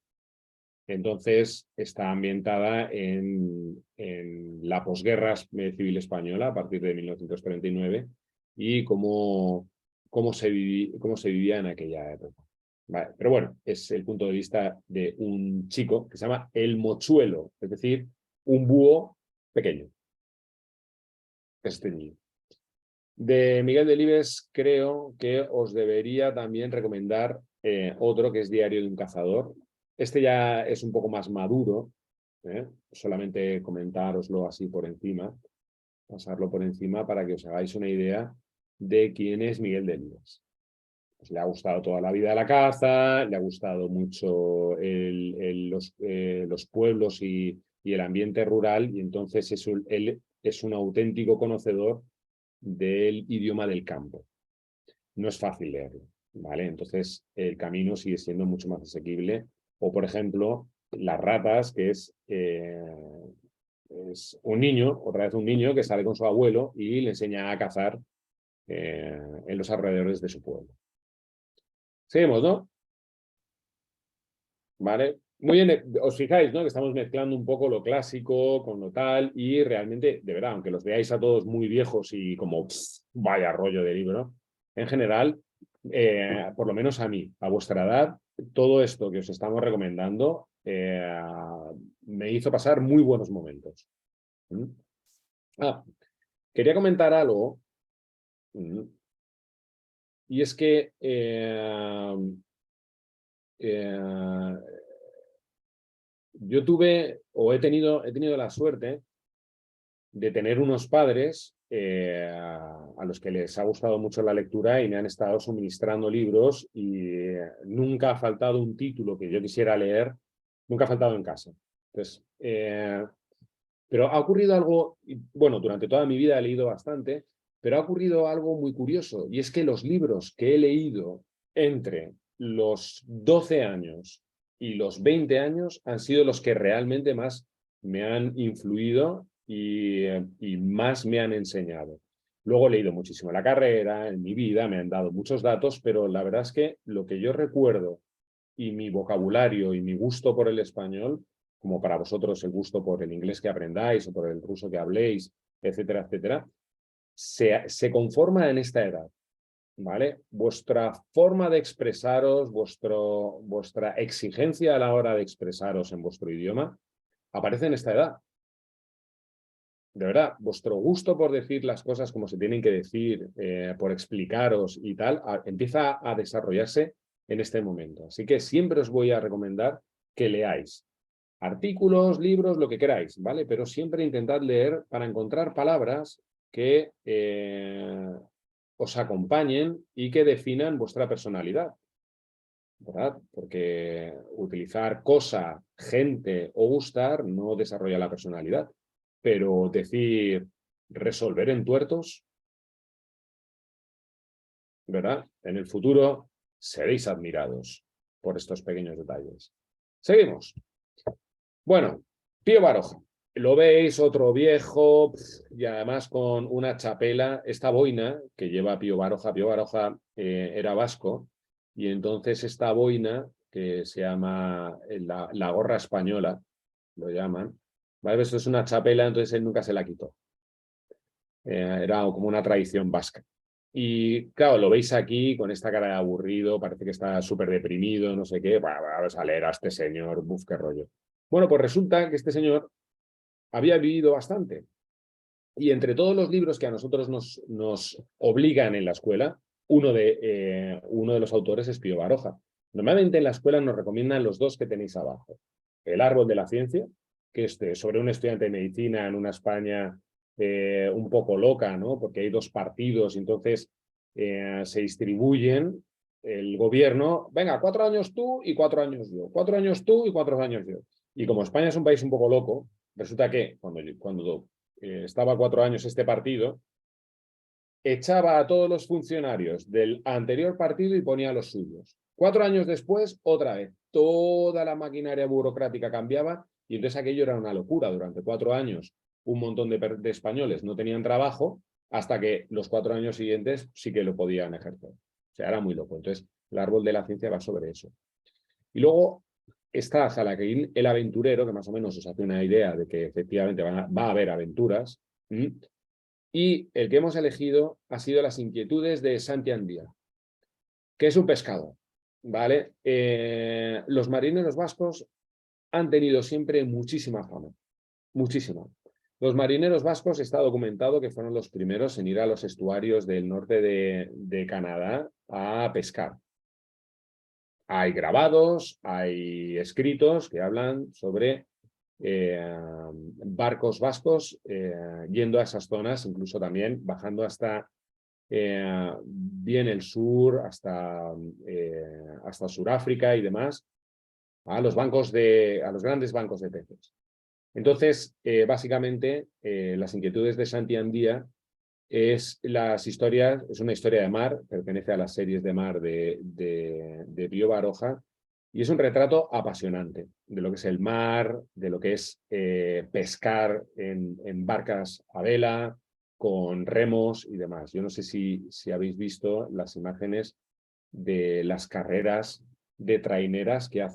Entonces está ambientada en la posguerra civil española a partir de 1939 y cómo se vivía en aquella época. Vale, pero bueno, es el punto de vista de un chico que se llama el mochuelo, es decir, un búho pequeño. Este niño. De Miguel Delibes creo que os debería también recomendar otro que es Diario de un cazador. Este ya es un poco más maduro, solamente comentároslo así por encima, pasarlo por encima para que os hagáis una idea de quién es Miguel Delibes. Pues le ha gustado toda la vida la caza, le ha gustado mucho los pueblos y el ambiente rural, y entonces él es un auténtico conocedor del idioma del campo. No es fácil leerlo, ¿vale? Entonces el camino sigue siendo mucho más asequible. O, por ejemplo, Las ratas, que es un niño, otra vez un niño, que sale con su abuelo y le enseña a cazar en los alrededores de su pueblo. Seguimos, ¿no? ¿Vale? Muy bien, os fijáis, ¿no? Que estamos mezclando un poco lo clásico con lo tal y realmente, de verdad, aunque los veáis a todos muy viejos y como vaya rollo de libro, en general, por lo menos a mí, a vuestra edad, todo esto que os estamos recomendando me hizo pasar muy buenos momentos. Quería comentar algo, y es que yo tuve o he tenido la suerte de tener unos padres a los que les ha gustado mucho la lectura y me han estado suministrando libros y nunca ha faltado un título que yo quisiera leer, nunca ha faltado en casa. Entonces, pero ha ocurrido algo, bueno, durante toda mi vida he leído bastante, pero ha ocurrido algo muy curioso y es que los libros que he leído entre los 12 años y los 20 años han sido los que realmente más me han influido y más me han enseñado. Luego he leído muchísimo en la carrera, en mi vida, me han dado muchos datos, pero la verdad es que lo que yo recuerdo y mi vocabulario y mi gusto por el español, como para vosotros el gusto por el inglés que aprendáis o por el ruso que habléis, etcétera, etcétera, se conforma en esta edad. ¿Vale? Vuestra forma de expresaros, vuestra exigencia a la hora de expresaros en vuestro idioma, aparece en esta edad. De verdad, vuestro gusto por decir las cosas como se tienen que decir, por explicaros y tal, empieza a desarrollarse en este momento. Así que siempre os voy a recomendar que leáis artículos, libros, lo que queráis, ¿vale? Pero siempre intentad leer para encontrar palabras que os acompañen y que definan vuestra personalidad, ¿verdad? Porque utilizar cosa, gente o gustar no desarrolla la personalidad, pero decir resolver entuertos, ¿verdad? En el futuro seréis admirados por estos pequeños detalles. Seguimos. Bueno, Pío Baroja. Lo veis, otro viejo, y además con una chapela, esta boina que lleva Pío Baroja era vasco, y entonces esta boina, que se llama la gorra española, lo llaman, ¿vale? Esto es una chapela, entonces él nunca se la quitó. Era como una tradición vasca. Y claro, lo veis aquí con esta cara de aburrido, parece que está súper deprimido, no sé qué, vamos a leer a este señor, buf, qué rollo. Bueno, pues resulta que este señor había vivido bastante. Y entre todos los libros que a nosotros nos obligan en la escuela, uno de los autores es Pío Baroja. Normalmente en la escuela nos recomiendan los dos que tenéis abajo. El árbol de la ciencia, que es sobre un estudiante de medicina en una España un poco loca, ¿no? Porque hay dos partidos, entonces se distribuyen el gobierno, venga, 4 años tú y 4 años yo, 4 años tú y 4 años yo. Y como España es un país un poco loco, resulta que cuando estaba 4 años este partido, echaba a todos los funcionarios del anterior partido y ponía los suyos. 4 años después, otra vez, toda la maquinaria burocrática cambiaba y entonces aquello era una locura durante 4 años. un montón de españoles no tenían trabajo hasta que los 4 años siguientes sí que lo podían ejercer. O sea, era muy loco. Entonces, el árbol de la ciencia va sobre eso. Y luego está Zalaquil el aventurero, que más o menos os hace una idea de que efectivamente va a haber aventuras. Y el que hemos elegido ha sido Las inquietudes de Santi Andía, que es un pescado, ¿vale? Los marineros vascos han tenido siempre muchísima fama, muchísima. Los marineros vascos está documentado que fueron los primeros en ir a los estuarios del norte de Canadá a pescar. Hay grabados, hay escritos que hablan sobre barcos vascos yendo a esas zonas, incluso también bajando hasta bien el sur, hasta Sudáfrica y demás, a los grandes bancos de peces. Entonces, básicamente, Las inquietudes de Santi Andía es una historia de mar, pertenece a las series de mar de Pío Baroja, y es un retrato apasionante de lo que es el mar, de lo que es pescar en barcas a vela, con remos y demás. Yo no sé si habéis visto las imágenes de las carreras de traineras que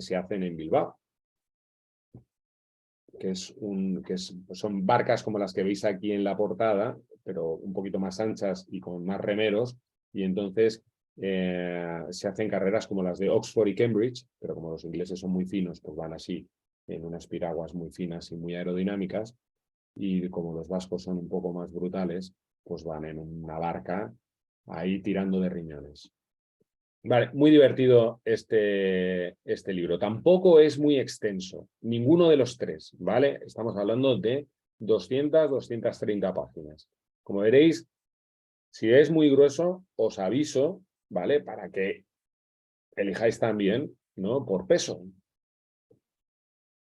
se hacen en Bilbao. Son barcas como las que veis aquí en la portada, pero un poquito más anchas y con más remeros, y entonces se hacen carreras como las de Oxford y Cambridge, pero como los ingleses son muy finos, pues van así en unas piraguas muy finas y muy aerodinámicas, y como los vascos son un poco más brutales, pues van en una barca ahí tirando de riñones. Vale, muy divertido este libro. Tampoco es muy extenso, ninguno de los tres, ¿vale? Estamos hablando de 230 páginas. Como veréis, si es muy grueso, os aviso, ¿vale? Para que elijáis también, ¿no? Por peso.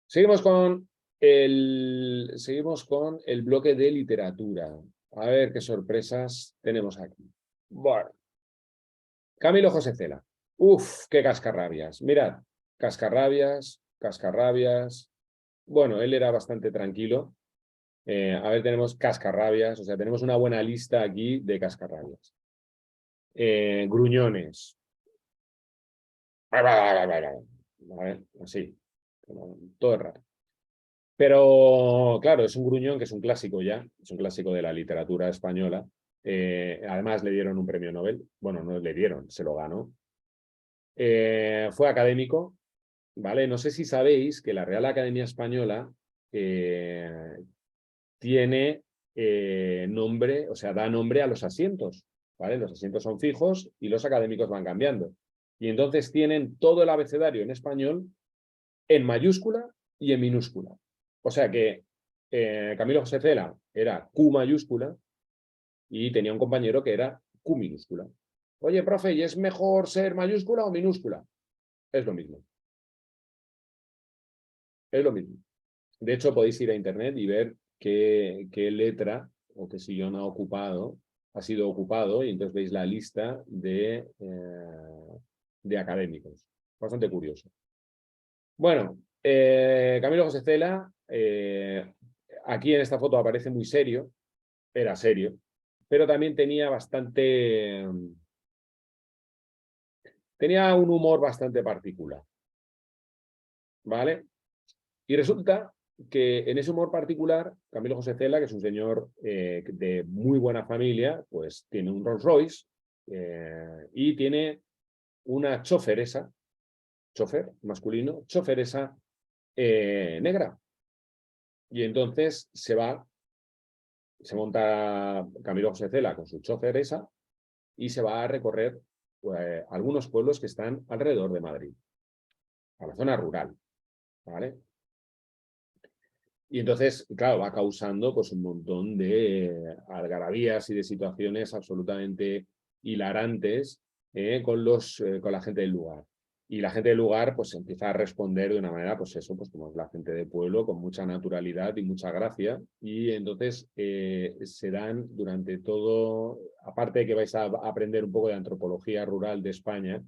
Seguimos con el bloque de literatura. A ver qué sorpresas tenemos aquí. Bueno. Camilo José Cela. Uf, qué cascarrabias. Mirad, cascarrabias. Bueno, él era bastante tranquilo. A ver, tenemos cascarrabias. O sea, tenemos una buena lista aquí de cascarrabias. Gruñones. ¿Vale? Así. Todo el rato. Pero, claro, es un gruñón que es un clásico ya. Es un clásico de la literatura española. Además, le dieron un premio Nobel. Bueno, no le dieron, se lo ganó. Fue académico, ¿vale? No sé si sabéis que la Real Academia Española tiene nombre, o sea, da nombre a los asientos, ¿vale? Los asientos son fijos y los académicos van cambiando. Y entonces tienen todo el abecedario en español en mayúscula y en minúscula. O sea que Camilo José Cela era Q mayúscula y tenía un compañero que era Q minúscula. Oye, profe, ¿y es mejor ser mayúscula o minúscula? Es lo mismo. Es lo mismo. De hecho, podéis ir a internet y ver qué letra o qué sillón ha sido ocupado, y entonces veis la lista de académicos. Bastante curioso. Bueno, Camilo José Cela, aquí en esta foto aparece muy serio, era serio, pero también tenía un humor bastante particular, ¿vale? Y resulta que en ese humor particular, Camilo José Cela, que es un señor de muy buena familia, pues tiene un Rolls Royce y tiene una choferesa, chofer masculino, choferesa negra. Y entonces se monta Camilo José Cela con su choferesa y se va a recorrer algunos pueblos que están alrededor de Madrid, a la zona rural, ¿vale? Y entonces, claro, va causando pues un montón de algarabías y de situaciones absolutamente hilarantes con la gente del lugar. Y la gente del lugar pues empieza a responder de una manera, pues eso, pues como es la gente del pueblo, con mucha naturalidad y mucha gracia. Y entonces se dan durante todo, aparte de que vais a aprender un poco de antropología rural de España,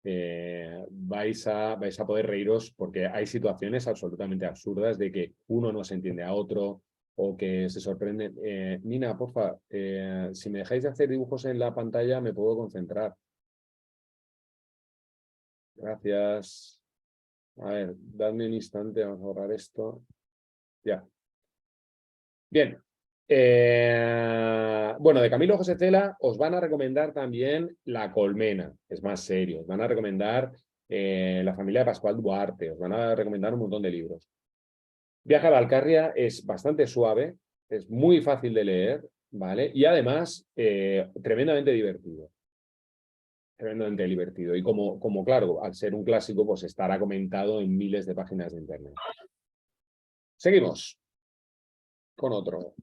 vais a poder reíros porque hay situaciones absolutamente absurdas de que uno no se entiende a otro o que se sorprenden. Nina, porfa, si me dejáis de hacer dibujos en la pantalla me puedo concentrar. Gracias. A ver, dadme un instante, vamos a borrar esto. Ya. Bien. Bueno, de Camilo José Cela os van a recomendar también La Colmena, es más serio. Os van a recomendar La familia de Pascual Duarte, os van a recomendar un montón de libros. Viaje a Valcarria es bastante suave, es muy fácil de leer, ¿vale? Y además, tremendamente divertido. Tremendamente divertido. Y como claro, al ser un clásico, pues estará comentado en miles de páginas de internet. Seguimos con otro.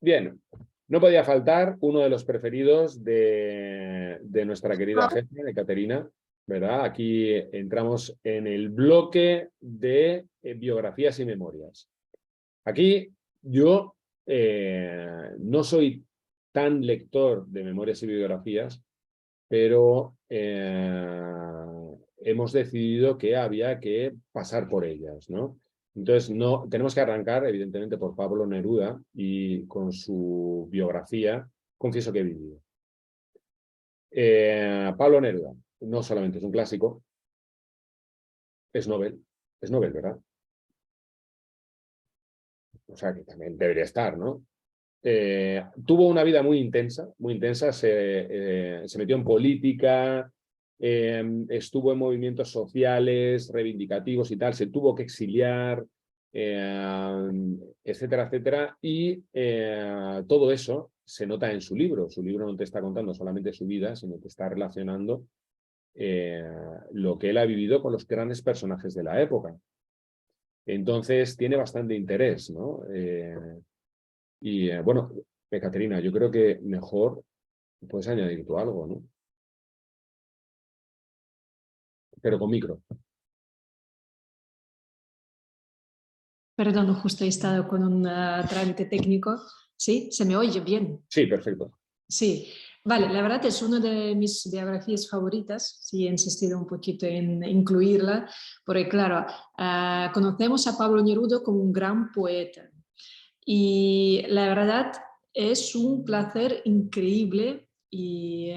Bien, no podía faltar uno de los preferidos de nuestra querida jefa, de Caterina, ¿verdad? Aquí entramos en el bloque de biografías y memorias. Aquí yo no soy tan lector de memorias y biografías, pero hemos decidido que había que pasar por ellas, ¿no? Entonces, tenemos que arrancar, evidentemente, por Pablo Neruda y con su biografía, Confieso que he vivido. Pablo Neruda no solamente es un clásico, es Nobel, ¿verdad? O sea, que también debería estar, ¿no? Tuvo una vida muy intensa, se metió en política, estuvo en movimientos sociales, reivindicativos y tal, se tuvo que exiliar, etcétera, etcétera, y todo eso se nota en su libro. Su libro no te está contando solamente su vida, sino que está relacionando lo que él ha vivido con los grandes personajes de la época. Entonces tiene bastante interés, ¿no? Y bueno, Caterina, yo creo que mejor puedes añadir tú algo, ¿no? Pero con micro. Perdón, justo he estado con un trámite técnico. ¿Sí? ¿Se me oye bien? Sí, perfecto. Sí, vale, la verdad es una de mis biografías favoritas, sí, he insistido un poquito en incluirla, porque claro, conocemos a Pablo Neruda como un gran poeta y la verdad es un placer increíble y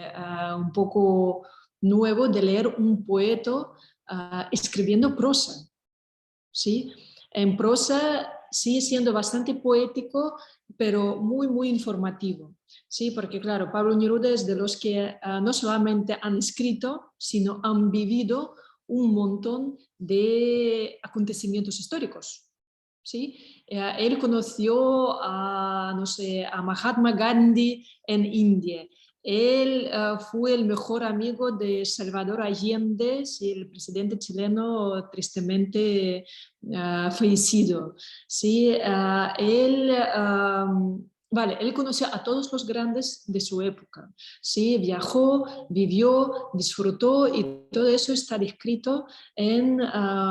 un poco nuevo de leer un poeta escribiendo prosa, ¿sí? En prosa sigue siendo bastante poético, pero muy, muy informativo, ¿sí? Porque claro, Pablo Neruda es de los que no solamente han escrito, sino han vivido un montón de acontecimientos históricos, ¿sí? Él conoció a, no sé, a Mahatma Gandhi en India. Él fue el mejor amigo de Salvador Allende, el presidente chileno tristemente fallecido. ¿Sí? Él conoció a todos los grandes de su época. ¿Sí? Viajó, vivió, disfrutó y todo eso está descrito en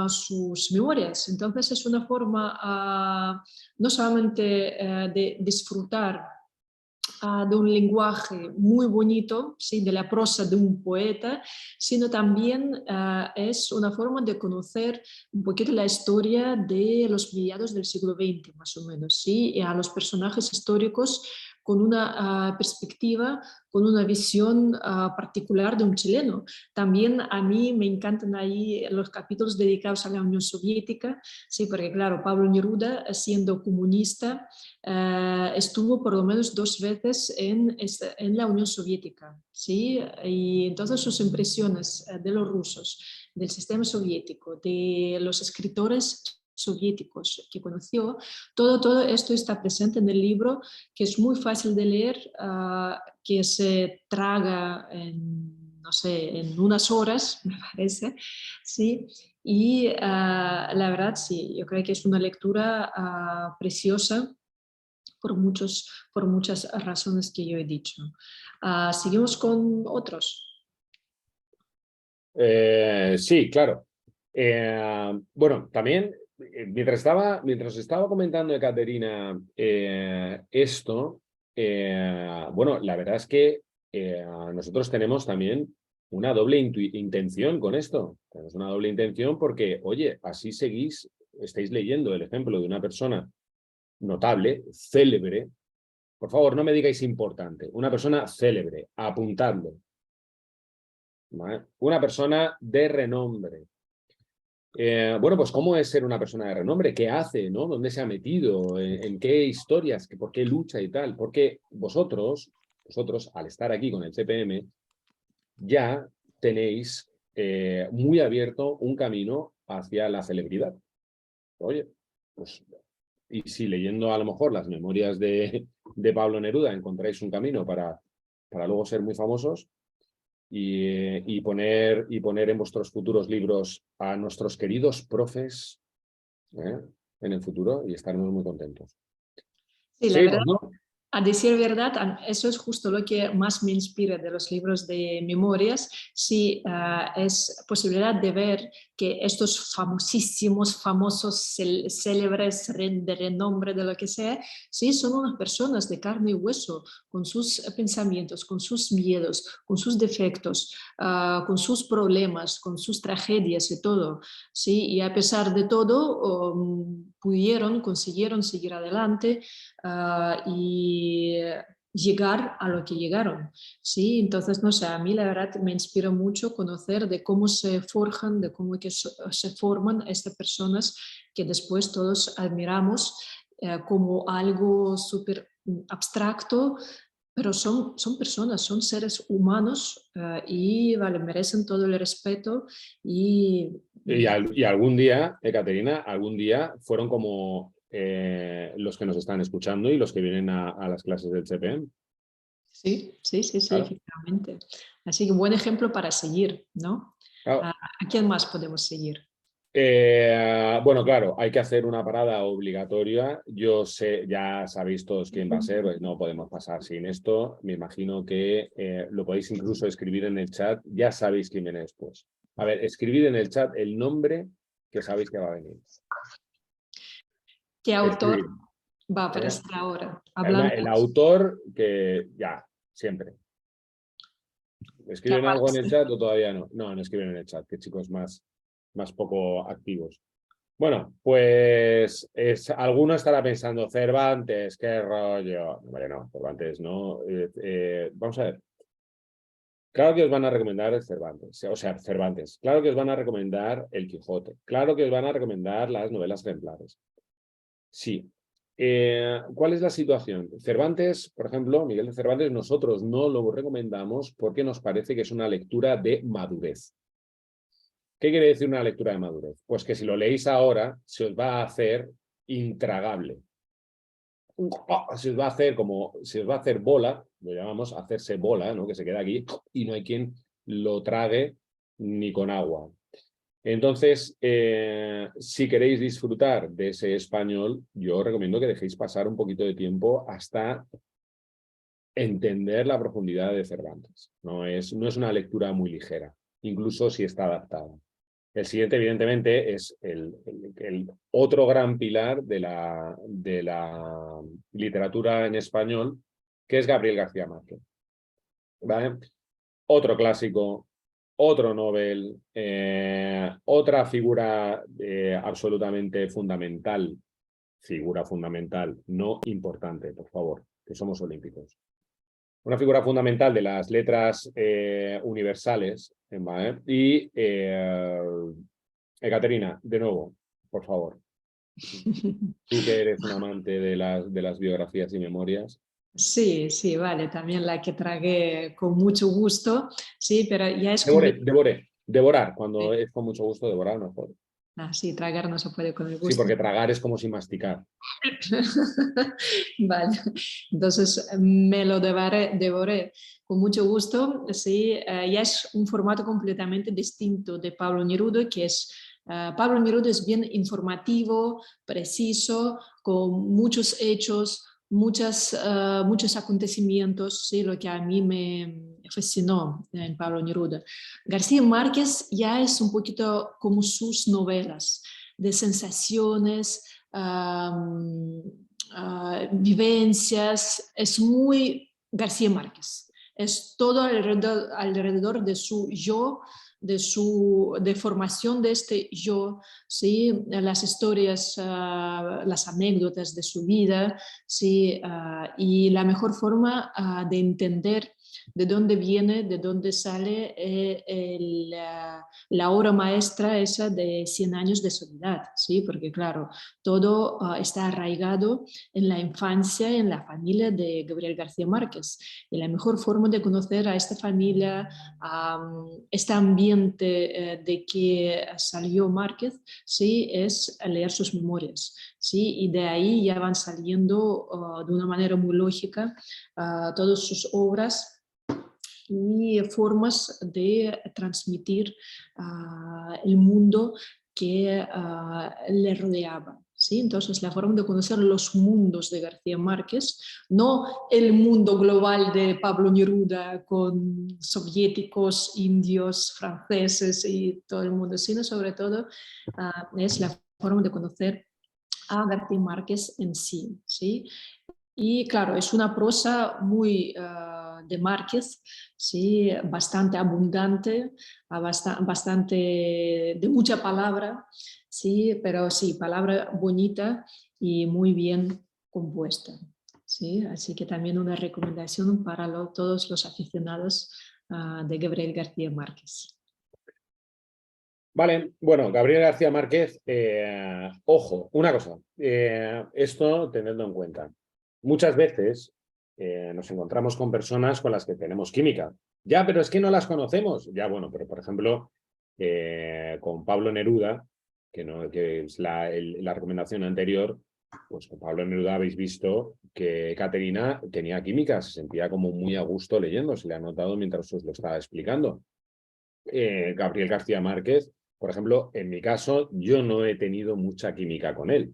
sus memorias. Entonces es una forma no solamente de disfrutar de un lenguaje muy bonito, ¿sí? De la prosa de un poeta, sino también es una forma de conocer un poquito la historia de los mediados del siglo XX, más o menos, ¿sí? Y a los personajes históricos con una perspectiva, con una visión particular de un chileno. También a mí me encantan ahí los capítulos dedicados a la Unión Soviética, ¿sí? Porque claro, Pablo Neruda, siendo comunista, estuvo por lo menos 2 veces en la Unión Soviética, ¿sí? Y entonces sus impresiones de los rusos, del sistema soviético, de los escritores soviéticos que conoció, todo esto está presente en el libro, que es muy fácil de leer, que se traga en, no sé, en unas horas, me parece, ¿sí? Y la verdad, sí, yo creo que es una lectura preciosa por muchas razones que yo he dicho. Seguimos con otros. Sí, claro. Bueno, también, mientras estaba comentando de Caterina esto, bueno, la verdad es que nosotros tenemos también una doble intención con esto. Tenemos una doble intención porque, oye, así estáis leyendo el ejemplo de una persona notable, célebre. Por favor, no me digáis importante. Una persona célebre, apuntadlo. ¿Vale? Una persona de renombre. Bueno, pues ¿cómo es ser una persona de renombre? ¿Qué hace? ¿No? ¿Dónde se ha metido? ¿En qué historias? ¿Por qué lucha y tal? Porque vosotros, al estar aquí con el CPM, ya tenéis muy abierto un camino hacia la celebridad. Oye, pues, y si leyendo a lo mejor las memorias de Pablo Neruda encontráis un camino para luego ser muy famosos y poner en vuestros futuros libros a nuestros queridos profes en el futuro y estaremos muy contentos. Sí, la verdad. Seguimos, ¿no? A decir verdad, eso es justo lo que más me inspira de los libros de memorias, sí, es posibilidad de ver que estos famosos, célebres, de renombre, de lo que sea, sí, son unas personas de carne y hueso, con sus pensamientos, con sus miedos, con sus defectos, con sus problemas, con sus tragedias y todo, sí, y a pesar de todo, consiguieron seguir adelante, y llegar a lo que llegaron, ¿sí? Entonces, no sé, a mí la verdad me inspira mucho conocer de cómo se forjan, de cómo que se forman estas personas que después todos admiramos como algo súper abstracto, pero son personas, son seres humanos y vale, merecen todo el respeto y Y algún día, Caterina, algún día fueron como los que nos están escuchando y los que vienen a las clases del CPM. sí, Claro. efectivamente. Así que buen ejemplo para seguir, ¿no? Claro. ¿A quién más podemos seguir? Bueno, claro, hay que hacer una parada obligatoria. Yo sé, ya sabéis todos quién va a ser, pues no podemos pasar sin esto. Me imagino que lo podéis incluso escribir en el chat. Ya sabéis quién viene después. A ver, escribid en el chat el nombre que sabéis que va a venir. ¿Qué autor Escribid. va a aparecer ahora? El autor que ya, siempre. Que ¿Escriben algo en el aparece. chat o todavía no? No, no escriben en el chat, que chicos más poco activos. Bueno, pues alguno estará pensando, Cervantes, qué rollo. Bueno, Cervantes no. Vamos a ver. Claro que os van a recomendar el Cervantes, o sea, Cervantes. Claro que os van a recomendar el Quijote. Claro que os van a recomendar las novelas ejemplares. Sí. ¿Cuál es la situación? Cervantes, por ejemplo, Miguel de Cervantes, nosotros no lo recomendamos porque nos parece que es una lectura de madurez. ¿Qué quiere decir una lectura de madurez? Pues que si lo leéis ahora, se os va a hacer intragable. Se os va a hacer bola, lo llamamos hacerse bola, ¿no? Que se queda aquí y no hay quien lo trague ni con agua. Entonces, si queréis disfrutar de ese español, yo os recomiendo que dejéis pasar un poquito de tiempo hasta entender la profundidad de Cervantes. No es una lectura muy ligera, incluso si está adaptada. El siguiente, evidentemente, es el otro gran pilar de la literatura en español, que es Gabriel García Márquez. ¿Vale? Otro clásico, otro Nobel, otra figura absolutamente fundamental, no importante, por favor, que somos olímpicos. Una figura fundamental de las letras universales, ¿vale? Y Caterina, de nuevo, por favor, tú que eres un amante de las biografías y memorias. Sí, vale, también la que tragué con mucho gusto, sí, pero ya es con... Devorar, cuando es con mucho gusto, devorar mejor. sí, tragar no se puede con el Sí, gusto. porque tragar es como si masticar. Vale, entonces me lo devoré con mucho gusto. Sí, ya es un formato completamente distinto de Pablo Neruda, que es Pablo Neruda es bien informativo, preciso, con muchos hechos, muchos acontecimientos, ¿sí? Lo que a mí me fascinó en Pablo Neruda. García Márquez ya es un poquito como sus novelas, de sensaciones, vivencias, es muy García Márquez. es todo alrededor de su yo, de formación de este yo, ¿sí? Las historias, las anécdotas de su vida, ¿sí? Y la mejor forma de entender de dónde viene, de dónde sale la obra maestra esa de 100 años de soledad, ¿sí? Porque claro, todo está arraigado en la infancia, en la familia de Gabriel García Márquez. Y la mejor forma de conocer a esta familia, este ambiente de que salió Márquez, ¿sí? Es leer sus memorias, ¿sí? Y de ahí ya van saliendo de una manera muy lógica todas sus obras y formas de transmitir el mundo que le rodeaba. ¿Sí? Entonces, la forma de conocer los mundos de García Márquez, no el mundo global de Pablo Neruda con soviéticos, indios, franceses y todo el mundo, sino sobre todo es la forma de conocer a García Márquez en sí. ¿Sí? Y claro, es una prosa muy de Márquez, ¿sí? Bastante abundante, bastante de mucha palabra, ¿sí? Pero sí, palabra bonita y muy bien compuesta. ¿Sí? Así que también una recomendación para todos los aficionados de Gabriel García Márquez. Vale, bueno, Gabriel García Márquez, ojo, una cosa, esto teniendo en cuenta. Muchas veces nos encontramos con personas con las que tenemos química. Ya, pero es que no las conocemos. Ya, bueno, pero por ejemplo, con Pablo Neruda, que es la recomendación anterior, pues con Pablo Neruda habéis visto que Caterina tenía química, se sentía como muy a gusto leyendo, se le ha notado mientras os lo estaba explicando. Gabriel García Márquez, por ejemplo, en mi caso, yo no he tenido mucha química con él.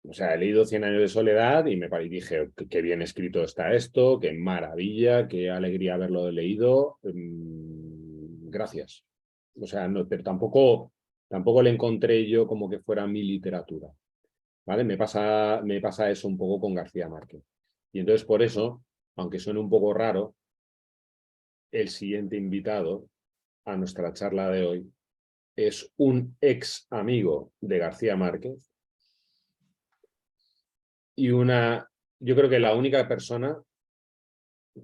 O sea, he leído 100 años de soledad y dije, qué bien escrito está esto, qué maravilla, qué alegría haberlo leído. Gracias. O sea, no, pero tampoco le encontré yo como que fuera mi literatura. ¿Vale? Me pasa eso un poco con García Márquez. Y entonces por eso, aunque suene un poco raro, el siguiente invitado a nuestra charla de hoy es un ex amigo de García Márquez y yo creo que la única persona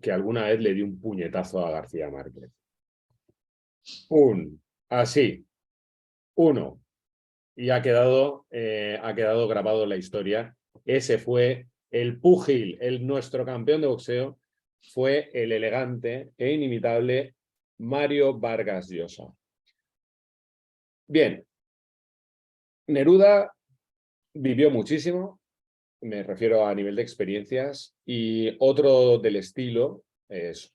que alguna vez le dio un puñetazo a García Márquez. Así, uno. Y ha quedado grabado en la historia. Ese fue el púgil, nuestro campeón de boxeo, fue el elegante e inimitable Mario Vargas Llosa. Bien, Neruda vivió muchísimo, me refiero a nivel de experiencias, y otro del estilo es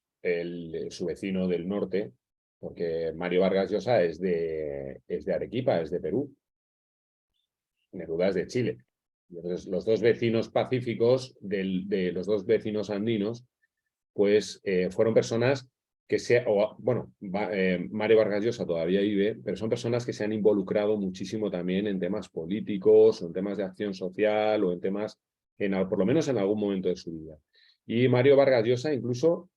su vecino del norte, porque Mario Vargas Llosa es de Arequipa, es de Perú. Neruda es de Chile. Entonces, los dos vecinos pacíficos de los dos vecinos andinos, pues fueron personas que Mario Vargas Llosa todavía vive, pero son personas que se han involucrado muchísimo también en temas políticos, o en temas de acción social, o en temas, por lo menos en algún momento de su vida. Y Mario Vargas Llosa, incluso,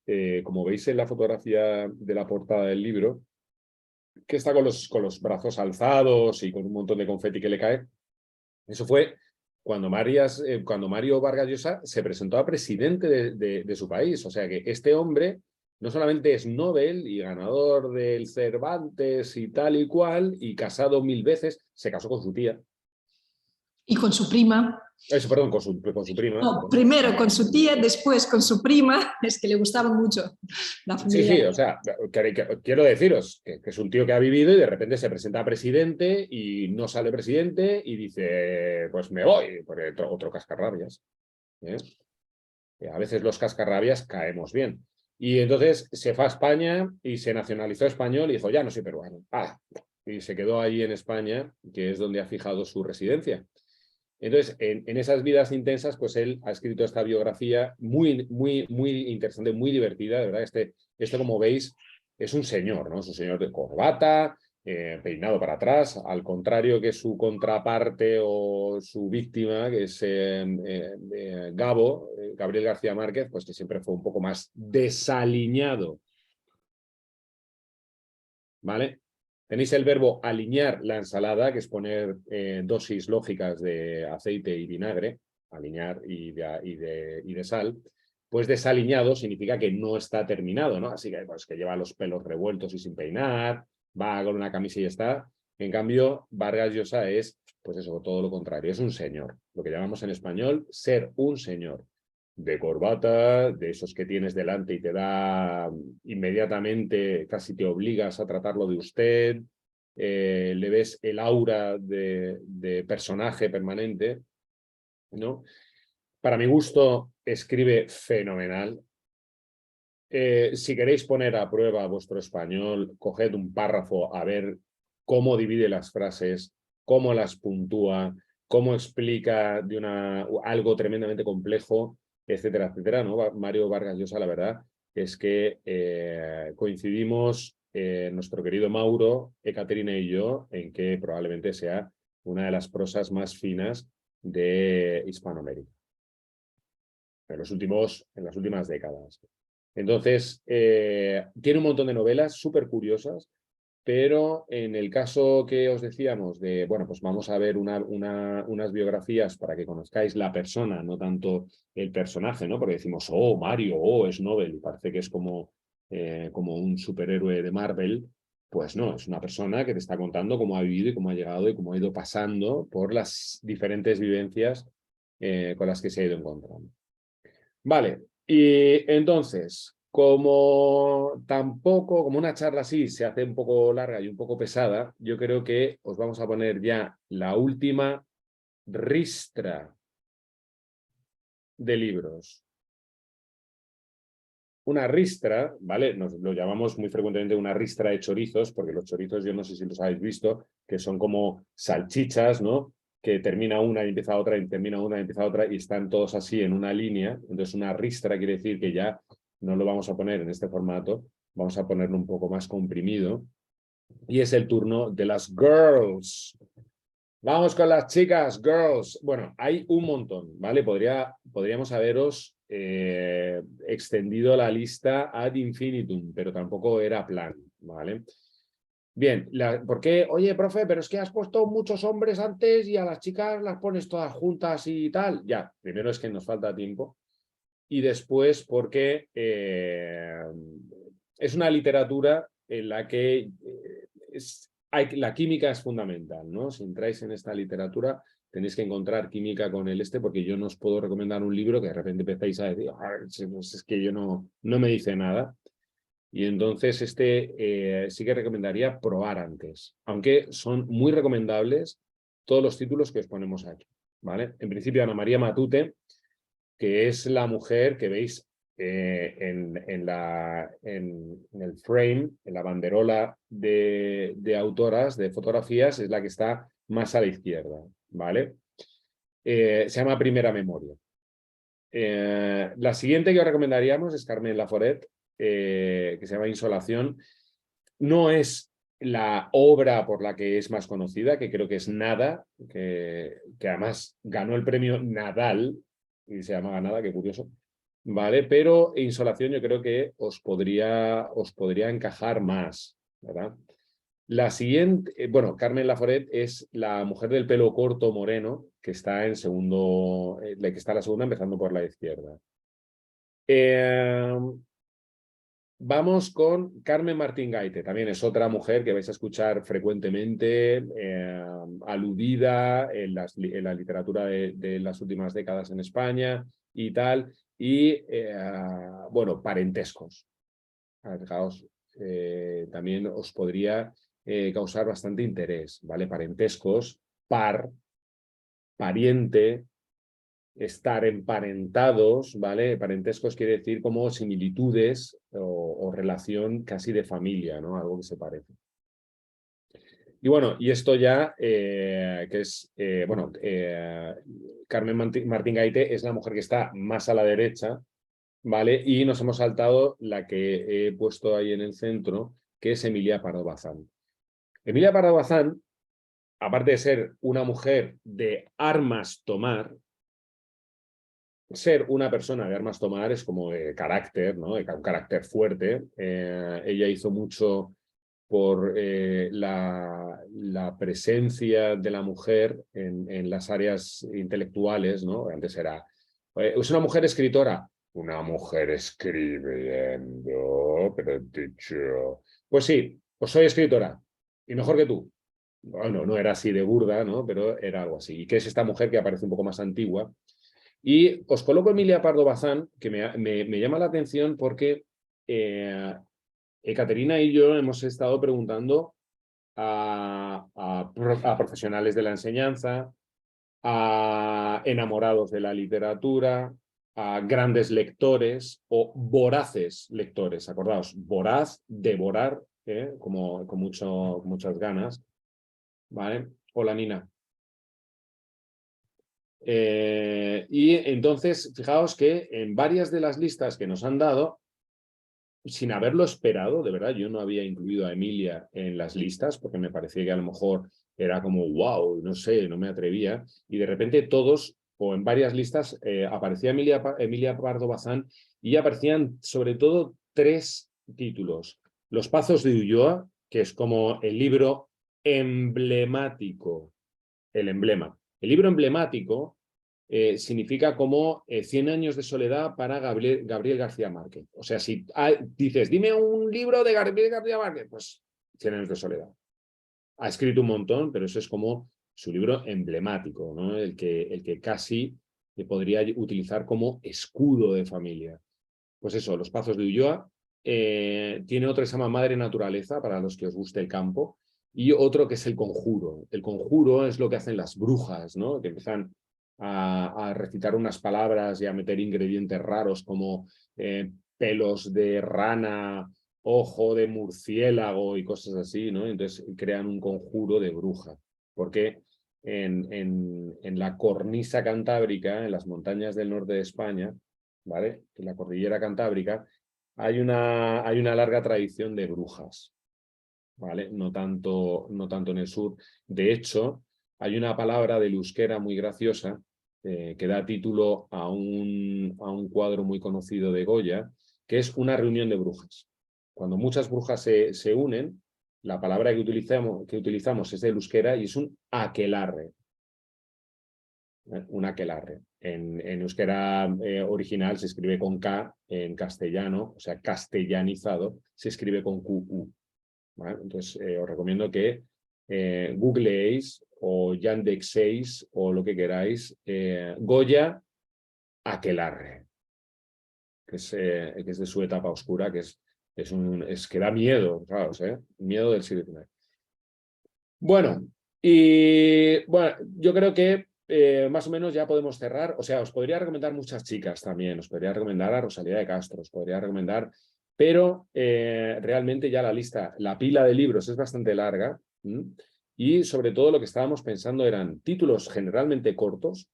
como veis en la fotografía de la portada del libro, que está con los brazos alzados y con un montón de confeti que le cae, eso fue cuando Mario Vargas Llosa se presentó a presidente de su país. O sea que este hombre no solamente es Nobel y ganador del Cervantes y tal y cual, y casado 1000 veces, se casó con su tía. Y con su prima. Eso, perdón, con su prima. No, primero con su tía, después con su prima, es que le gustaba mucho la familia. Sí, o sea, quiero deciros que es un tío que ha vivido y de repente se presenta a presidente y no sale presidente y dice, pues me voy, porque otro cascarrabias. A veces los cascarrabias caemos bien. Y entonces se fue a España y se nacionalizó español y dijo, ya no soy peruano. Y se quedó ahí en España, que es donde ha fijado su residencia. Entonces, en esas vidas intensas, pues él ha escrito esta biografía muy, muy, muy interesante, muy divertida. De verdad, este como veis, es un señor, ¿no? Es un señor de corbata, peinado para atrás, al contrario que su contraparte o su víctima, que es Gabo, Gabriel García Márquez, pues que siempre fue un poco más desaliñado. ¿Vale? Tenéis el verbo aliñar la ensalada, que es poner dosis lógicas de aceite y vinagre, aliñar y de sal. Pues desaliñado significa que no está terminado, ¿no? Así que, pues, que lleva los pelos revueltos y sin peinar, va con una camisa y ya está. En cambio, Vargas Llosa es, pues eso, todo lo contrario, es un señor. Lo que llamamos en español ser un señor. De corbata, de esos que tienes delante y te da inmediatamente, casi te obligas a tratarlo de usted, le ves el aura de personaje permanente, ¿no? Para mi gusto, escribe fenomenal. Si queréis poner a prueba vuestro español, coged un párrafo a ver cómo divide las frases, cómo las puntúa, cómo explica algo tremendamente complejo, etcétera, etcétera, ¿no? Mario Vargas Llosa, la verdad es que coincidimos, nuestro querido Mauro, Ekaterina y yo, en que probablemente sea una de las prosas más finas de Hispanoamérica en las últimas décadas. Entonces, tiene un montón de novelas súper curiosas, pero en el caso que os decíamos de, bueno, pues vamos a ver unas biografías para que conozcáis la persona, no tanto el personaje, ¿no? Porque decimos, oh, Mario, oh, es Nobel, y parece que es como un superhéroe de Marvel. Pues no, es una persona que te está contando cómo ha vivido y cómo ha llegado y cómo ha ido pasando por las diferentes vivencias con las que se ha ido encontrando. Vale, y entonces, como tampoco, como una charla así se hace un poco larga y un poco pesada, yo creo que os vamos a poner ya la última ristra de libros. Una ristra, ¿vale? Nos lo llamamos muy frecuentemente una ristra de chorizos, porque los chorizos, yo no sé si los habéis visto, que son como salchichas, ¿no? Que termina una y empieza otra, y termina una y empieza otra, y están todos así en una línea. Entonces, una ristra quiere decir que ya no lo vamos a poner en este formato, vamos a ponerlo un poco más comprimido. Y es el turno de las girls. Vamos con las chicas, girls. Bueno, hay un montón, ¿vale? Podríamos haberos extendido la lista ad infinitum, pero tampoco era plan, ¿vale? Bien, ¿por qué? Oye, profe, pero es que has puesto muchos hombres antes y a las chicas las pones todas juntas y tal. Ya, primero es que nos falta tiempo y después porque es una literatura en la que la química es fundamental, ¿no? Si entráis en esta literatura tenéis que encontrar química con el porque yo no os puedo recomendar un libro que de repente empezáis a decir, pues es que yo no me dice nada. Y entonces sí que recomendaría probar antes, aunque son muy recomendables todos los títulos que os ponemos aquí, ¿vale? En principio, Ana María Matute, que es la mujer que veis en el frame, en la banderola de autoras, de fotografías, es la que está más a la izquierda, ¿vale? Se llama Primera Memoria. La siguiente que os recomendaríamos es Carmen Laforet, que se llama Insolación. No es la obra por la que es más conocida, que creo que es Nada, que además ganó el premio Nadal, y se llama Nada, qué curioso, ¿vale? Pero Insolación yo creo que os podría encajar más, ¿verdad? La siguiente, bueno, Carmen Laforet es la mujer del pelo corto moreno, que está en segundo, que está la segunda empezando por la izquierda. Vamos con Carmen Martín Gaite, también es otra mujer que vais a escuchar frecuentemente, aludida en la literatura de las últimas décadas en España y tal, y bueno, parentescos. Fijaos, también os podría causar bastante interés, ¿vale? Parentescos, pariente, estar emparentados, ¿vale? Parentescos quiere decir como similitudes o relación casi de familia, ¿no? Algo que se parece. Y bueno, y esto ya, que es, bueno, Carmen Martín Gaite es la mujer que está más a la derecha, ¿vale? Y nos hemos saltado la que he puesto ahí en el centro, que es Emilia Pardo Bazán. Emilia Pardo Bazán, aparte de ser una mujer de armas tomar, ser una persona de armas tomar es como de carácter, ¿no? De un carácter fuerte. Ella hizo mucho por la presencia de la mujer en las áreas intelectuales, ¿no? Antes era, es una mujer escritora. Una mujer escribiendo, pero dicho... Pues sí, pues soy escritora, y mejor que tú. Bueno, no era así de burda, ¿no? Pero era algo así. ¿Y qué es esta mujer que aparece un poco más antigua? Y os coloco Emilia Pardo Bazán, que me llama la atención porque Caterina y yo hemos estado preguntando a profesionales de la enseñanza, a enamorados de la literatura, a grandes lectores o voraces lectores. Acordaos, voraz, devorar, como, con muchas ganas. ¿Vale? Hola, Nina. Y entonces, fijaos que en varias de las listas que nos han dado, sin haberlo esperado, de verdad, yo no había incluido a Emilia en las listas porque me parecía que a lo mejor era como, wow, no sé, no me atrevía. Y de repente todos, o en varias listas, aparecía Emilia Pardo Bazán y aparecían sobre todo 3 títulos. Los Pazos de Ulloa, que es como el libro emblemático, el emblema. El libro emblemático significa como 100 años de soledad para Gabriel García Márquez. O sea, si dices, dime un libro de Gabriel García Márquez, pues 100 años de soledad. Ha escrito un montón, pero eso es como su libro emblemático, ¿no? El que casi le podría utilizar como escudo de familia. Pues eso, Los Pazos de Ulloa. Tiene otro que se llama Madre Naturaleza, para los que os guste el campo, y otro que es El Conjuro. El Conjuro es lo que hacen las brujas, ¿no? Que empiezan a recitar unas palabras y a meter ingredientes raros como pelos de rana, ojo de murciélago y cosas así, ¿no? Entonces crean un conjuro de bruja, porque en la cornisa cantábrica, en las montañas del norte de España, ¿vale? En la cordillera cantábrica hay una larga tradición de brujas, ¿vale? No tanto en el sur. De hecho, hay una palabra del euskera muy graciosa que da título a un cuadro muy conocido de Goya, que es una reunión de brujas. Cuando muchas brujas se unen, la palabra que utilizamos es del euskera y es un aquelarre. Un aquelarre. En euskera original se escribe con K, en castellano, o sea, castellanizado, se escribe con QU. ¿Vale? Entonces, os recomiendo que googleéis o yandexéis o lo que queráis, Goya aquelarre, que es de su etapa oscura, que que da miedo, claro, miedo del siglo XIX. Bueno, y bueno, yo creo que más o menos ya podemos cerrar. O sea, os podría recomendar muchas chicas también. Os podría recomendar a Rosalía de Castro, os podría recomendar, pero realmente ya la pila de libros es bastante larga. Y sobre todo lo que estábamos pensando eran títulos generalmente cortos,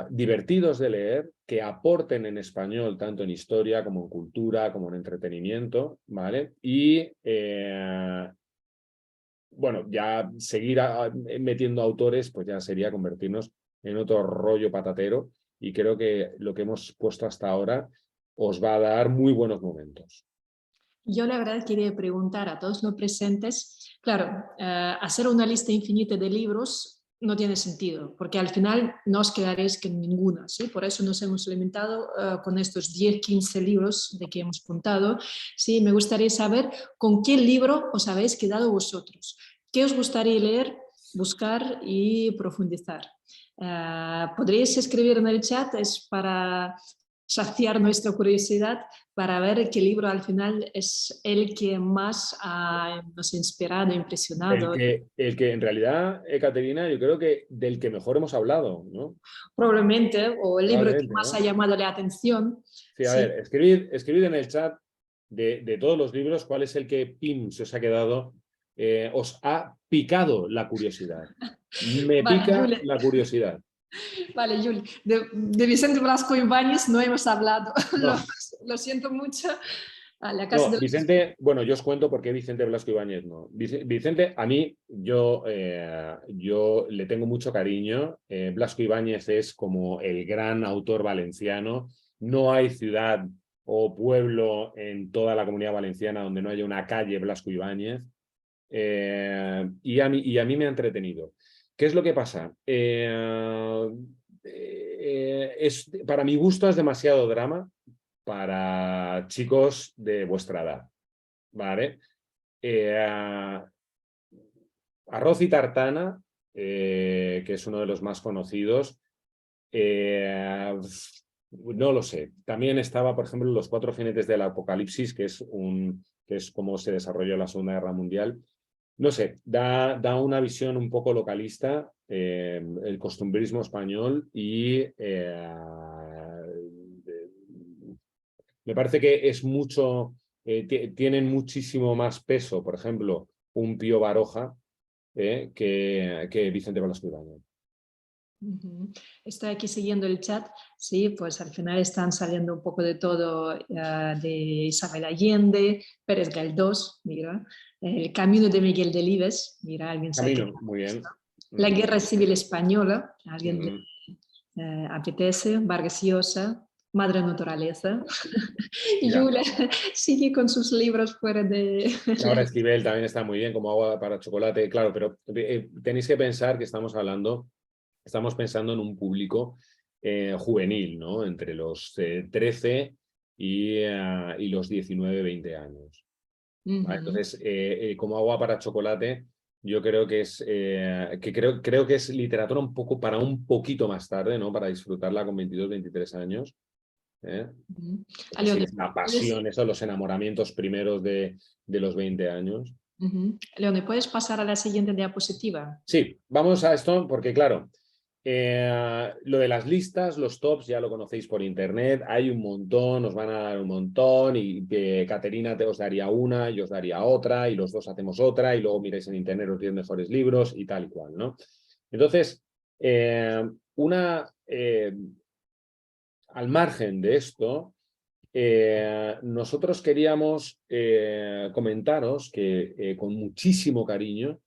divertidos de leer, que aporten en español tanto en historia como en cultura, como en entretenimiento, ¿vale? Y bueno, ya seguir metiendo autores, pues ya sería convertirnos en otro rollo patatero, y creo que lo que hemos puesto hasta ahora os va a dar muy buenos momentos. Yo la verdad quería preguntar a todos los presentes, claro, hacer una lista infinita de libros no tiene sentido, porque al final no os quedaréis con ninguna, ¿sí? Por eso nos hemos limitado con estos 10, 15 libros de que hemos puntado. Sí, me gustaría saber con qué libro os habéis quedado vosotros. ¿Qué os gustaría leer, buscar y profundizar? Podréis escribir en el chat, es para saciar nuestra curiosidad, para ver qué libro al final es el que más nos ha inspirado, impresionado. El que en realidad, Caterina, yo creo que del que mejor hemos hablado, ¿no? Probablemente, o el libro que Probablemente, más ¿no? ha llamado la atención. Sí, a Sí. ver, escribid en el chat de todos los libros cuál es el que pim se os ha quedado, os ha picado la curiosidad. Me Vale, pica Julia. la curiosidad. Vale, Julia. De Vicente Blasco Ibáñez no hemos hablado. No. Lo siento mucho. La Casa No, de Vicente, bueno, yo os cuento por qué Vicente Blasco Ibáñez no. Vicente, a mí, yo le tengo mucho cariño. Blasco Ibáñez es como el gran autor valenciano. No hay ciudad o pueblo en toda la Comunidad Valenciana donde no haya una calle Blasco Ibáñez. Y a mí me ha entretenido. ¿Qué es lo que pasa? Para mi gusto es demasiado drama para chicos de vuestra edad, ¿vale? Arroz y Tartana, que es uno de los más conocidos, no lo sé. También estaba, por ejemplo, Los Cuatro Jinetes del Apocalipsis, que es cómo se desarrolló la Segunda Guerra Mundial. No sé, da una visión un poco localista, el costumbrismo español y me parece que es mucho, tienen muchísimo más peso, por ejemplo, un Pío Baroja que Vicente Velasco Ibáñez. Estoy aquí siguiendo el chat, sí, pues al final están saliendo un poco de todo, de Isabel Allende, Pérez Galdós, mira, El Camino de Miguel Delibes, mira, alguien sabe Camino, muy bien. La Guerra Civil Española, alguien Uh -huh. apetece, Vargas Llosa, Madre Naturaleza. Ya. Julia sigue con sus libros fuera de... Laura Esquivel también está muy bien, como Agua para Chocolate, claro, pero tenéis que pensar que estamos pensando en un público juvenil, ¿no? Entre los 13 y los 19, 20 años. ¿Vale? Entonces, como Agua para Chocolate, yo creo que creo que es literatura un poco para un poquito más tarde, ¿no? Para disfrutarla con 22, 23 años. Sí, la pasión, eso, los enamoramientos primeros de los 20 años. Leone, ¿puedes pasar a la siguiente diapositiva? Sí, vamos a esto porque, claro, lo de las listas, los tops, ya lo conocéis por internet, hay un montón, os van a dar un montón y Caterina os daría una, yo os daría otra y los dos hacemos otra y luego miráis en internet los 10 mejores libros y tal y cual, ¿no? Entonces, al margen de esto, nosotros queríamos comentaros que con muchísimo cariño,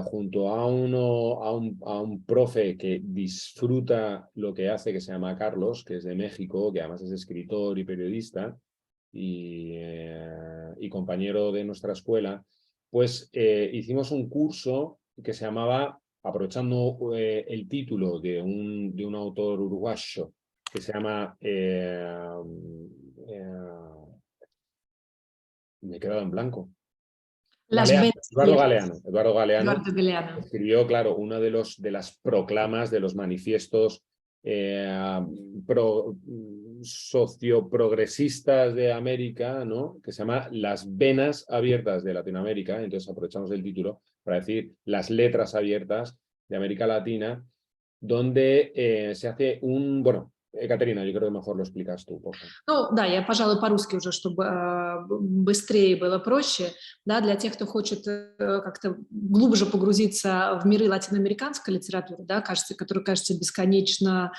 junto a un profe que disfruta lo que hace, que se llama Carlos, que es de México, que además es escritor y periodista y compañero de nuestra escuela, pues hicimos un curso que se llamaba, aprovechando el título de un autor uruguayo, que se llama... me he quedado en blanco. Galeano, Eduardo Galeano escribió, claro, uno de las proclamas, de los manifiestos socioprogresistas de América, ¿no? Que se llama Las Venas Abiertas de Latinoamérica. Entonces aprovechamos el título para decir las letras abiertas de América Latina, donde se hace bueno, Caterина, yo creo que mejor lo explicas tú, por favor. Ну, да, я, пожалуй, по-русски уже, чтобы быстрее было проще. Да, для тех, кто хочет как-то глубже погрузиться в миры латиноамериканской литературы, да, которые кажутся бесконечно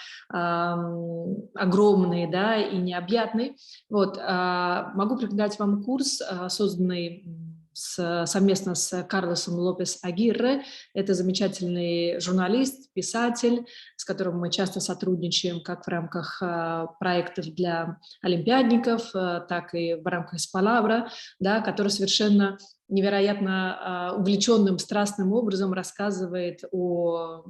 огромные, да, и необъятные. Вот, могу рекомендовать вам курс, созданный совместно с Карлосом Лопес Агирре. Это замечательный журналист, писатель, с которым мы часто сотрудничаем как в рамках проектов для олимпиадников, так и в рамках Спалабра, да, который совершенно невероятно увлеченным, страстным образом рассказывает о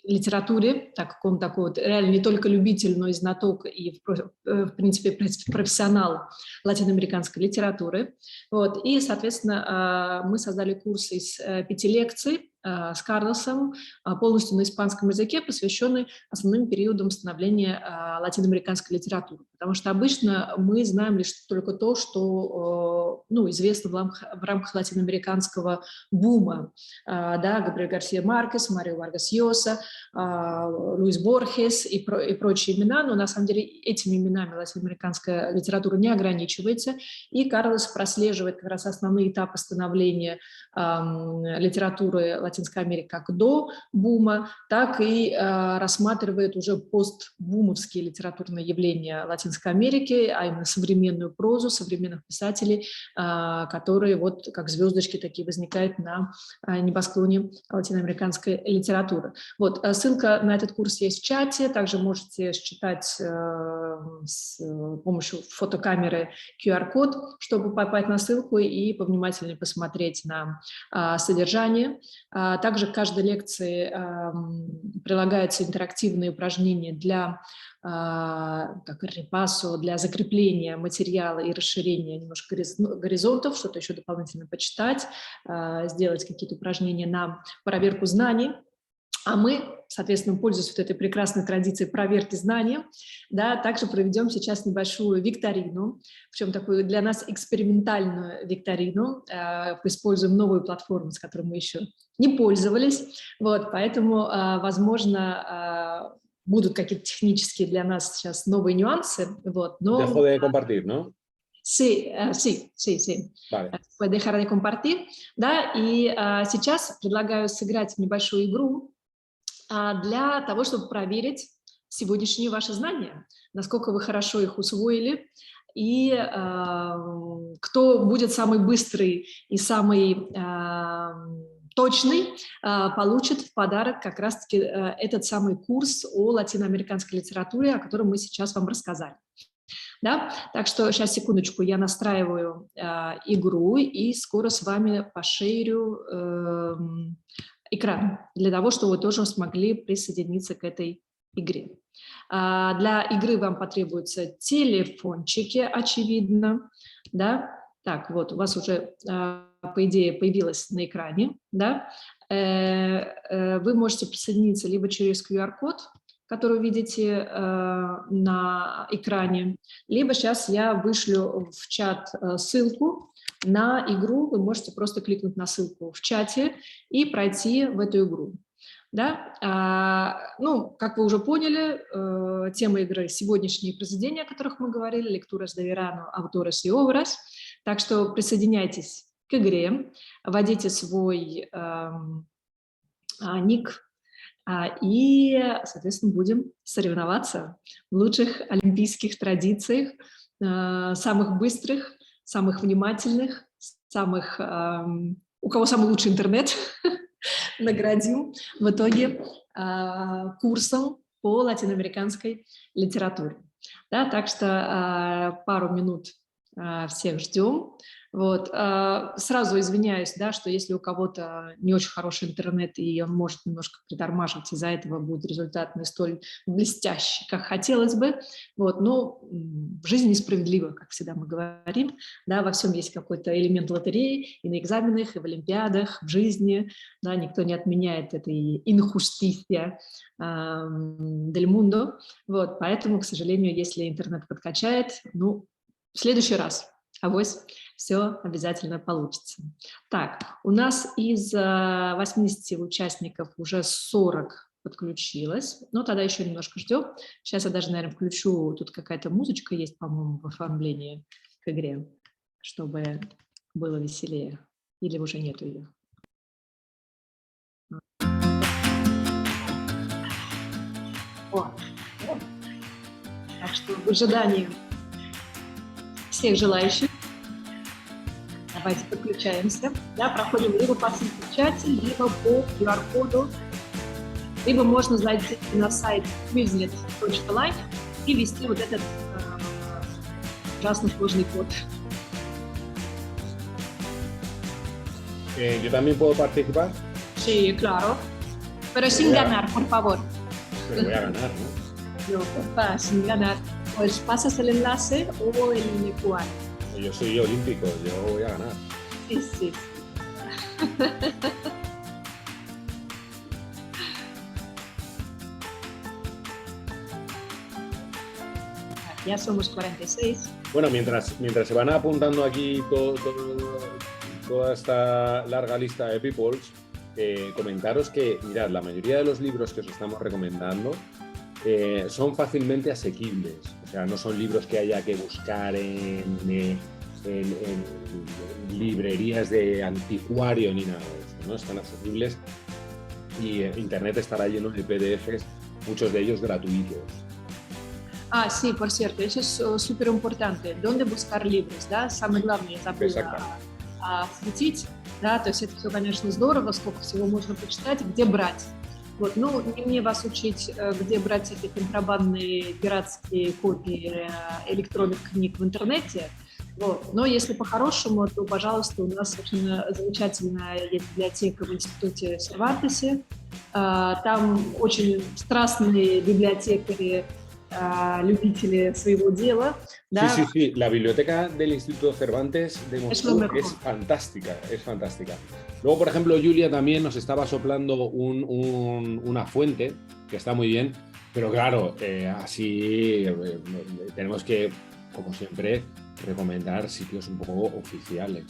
литературе, так как он такой вот реально не только любитель, но и знаток, и, в принципе, профессионал латиноамериканской литературы. Вот. И, соответственно, мы создали курс из 5 лекций с Карлосом, полностью на испанском языке, посвященный основным периодам становления латиноамериканской литературы. Потому что обычно мы знаем лишь только то, что известно в рамках латиноамериканского бума. Да, Габриэль Гарсия Маркес, Марио Варгас Llosa, Луис Борхес и прочие имена, но на самом деле этими именами латиноамериканская литература не ограничивается, и Карлос прослеживает как раз основные этапы становления литературы латиноамериканской Латинской Америке как до бума, так и рассматривает уже постбумовские литературные явления Латинской Америки, а именно современную прозу, современных писателей, которые вот как звездочки такие возникают на небосклоне латиноамериканской литературы. Вот, ссылка на этот курс есть в чате, также можете считать с помощью фотокамеры QR-код, чтобы попасть на ссылку и повнимательнее посмотреть на содержание. Также к каждой лекции прилагаются интерактивные упражнения для репассо, для закрепления материала и расширения немножко горизонтов, что-то еще дополнительно почитать, сделать какие-то упражнения на проверку знаний. А мы, соответственно, пользуясь вот этой прекрасной традицией проверки знания, да, также проведем сейчас небольшую викторину, причем такую для нас экспериментальную викторину. Используем новую платформу, с которой мы еще не пользовались. Вот, поэтому, возможно, будут какие-то технические для нас сейчас новые нюансы. Вот, но... Dejo de compartir, ¿no? Sí. Vale. Puede dejar de compartir. Да, и сейчас предлагаю сыграть небольшую игру для того, чтобы проверить сегодняшние ваши знания, насколько вы хорошо их усвоили, и кто будет самый быстрый и самый точный, получит в подарок как раз-таки этот самый курс о латиноамериканской литературе, о котором мы сейчас вам рассказали. Да? Так что сейчас, секундочку, я настраиваю игру и скоро с вами пошерю экран, для того, чтобы вы тоже смогли присоединиться к этой игре. Для игры вам потребуются телефончики, очевидно. Да? Так, вот, у вас уже, по идее, появилось на экране. Да? Вы можете присоединиться либо через QR-код, который вы видите на экране, либо сейчас я вышлю в чат ссылку на игру. Вы можете просто кликнуть на ссылку в чате и пройти в эту игру. Да? Ну, как вы уже поняли, тема игры — сегодняшние произведения, о которых мы говорили, «Lecturas de verano, autores y obras». Так что присоединяйтесь к игре, вводите свой ник, и, соответственно, будем соревноваться в лучших олимпийских традициях, самых быстрых, самых внимательных, самых, у кого самый лучший интернет, наградим в итоге курсом по латиноамериканской литературе. Да, так что пару минут всех ждем. Вот. Сразу извиняюсь, да, что если у кого-то не очень хороший интернет и он может немножко притормаживать, из-за этого будет результат не столь блестящий, как хотелось бы. Вот. Но жизнь несправедлива, как всегда мы говорим. Да, во всем есть какой-то элемент лотереи, и на экзаменах, и в олимпиадах, в жизни. Да, никто не отменяет этой injusticia del mundo. Вот. Поэтому, к сожалению, если интернет подкачает, ну, в следующий раз, авось, все обязательно получится. Так, у нас из 80 участников уже 40 подключилось. Но тогда еще немножко ждем. Сейчас я даже, наверное, включу, тут какая-то музычка есть, по-моему, в оформлении к игре, чтобы было веселее. Или уже нету ее? О. Так что в ожидании всех желающих давайте подключаемся. Да, проходим либо по ссылке в чате, либо по QR-коду, либо можно зайти на сайт quizlet.live и ввести вот этот ужасно сложный код. ¿Yo también puedo participar? Sí, claro. Pero sin ganar, por favor. Pero voy a ganar, ¿no? No, porfa, sin ganar. Pues pasas el enlace o el QR. Yo soy olímpico, yo voy a ganar. Sí, sí. Ya somos 46. Bueno, mientras se van apuntando aquí toda esta larga lista de peoples, comentaros que, mirad, la mayoría de los libros que os estamos recomendando son fácilmente asequibles. O sea, no son libros que haya que buscar en librerías de anticuario ni nada de eso, ¿no? Están asequibles y Internet estará lleno de PDFs, muchos de ellos gratuitos. Ah, sí, por cierto, eso es súper importante. ¿Dónde buscar libros? Да? Самое главное, я забыла осветить. Да? То есть это все, конечно, здорово, сколько всего можно почитать, где брать. Вот. Ну, не мне вас учить, где брать эти контрабандные пиратские копии электронных книг в интернете. Вот. Но если по-хорошему, то, пожалуйста, у нас совершенно замечательная есть библиотека в институте Сервантесе. Там очень страстные библиотекари, любители своего dela. ¿Да? Sí, sí, sí. La biblioteca del Instituto Cervantes de Moscú es fantástica, es fantástica. Luego, por ejemplo, Julia también nos estaba soplando una fuente, que está muy bien, pero claro, así tenemos que, como siempre, recomendar sitios un poco oficiales.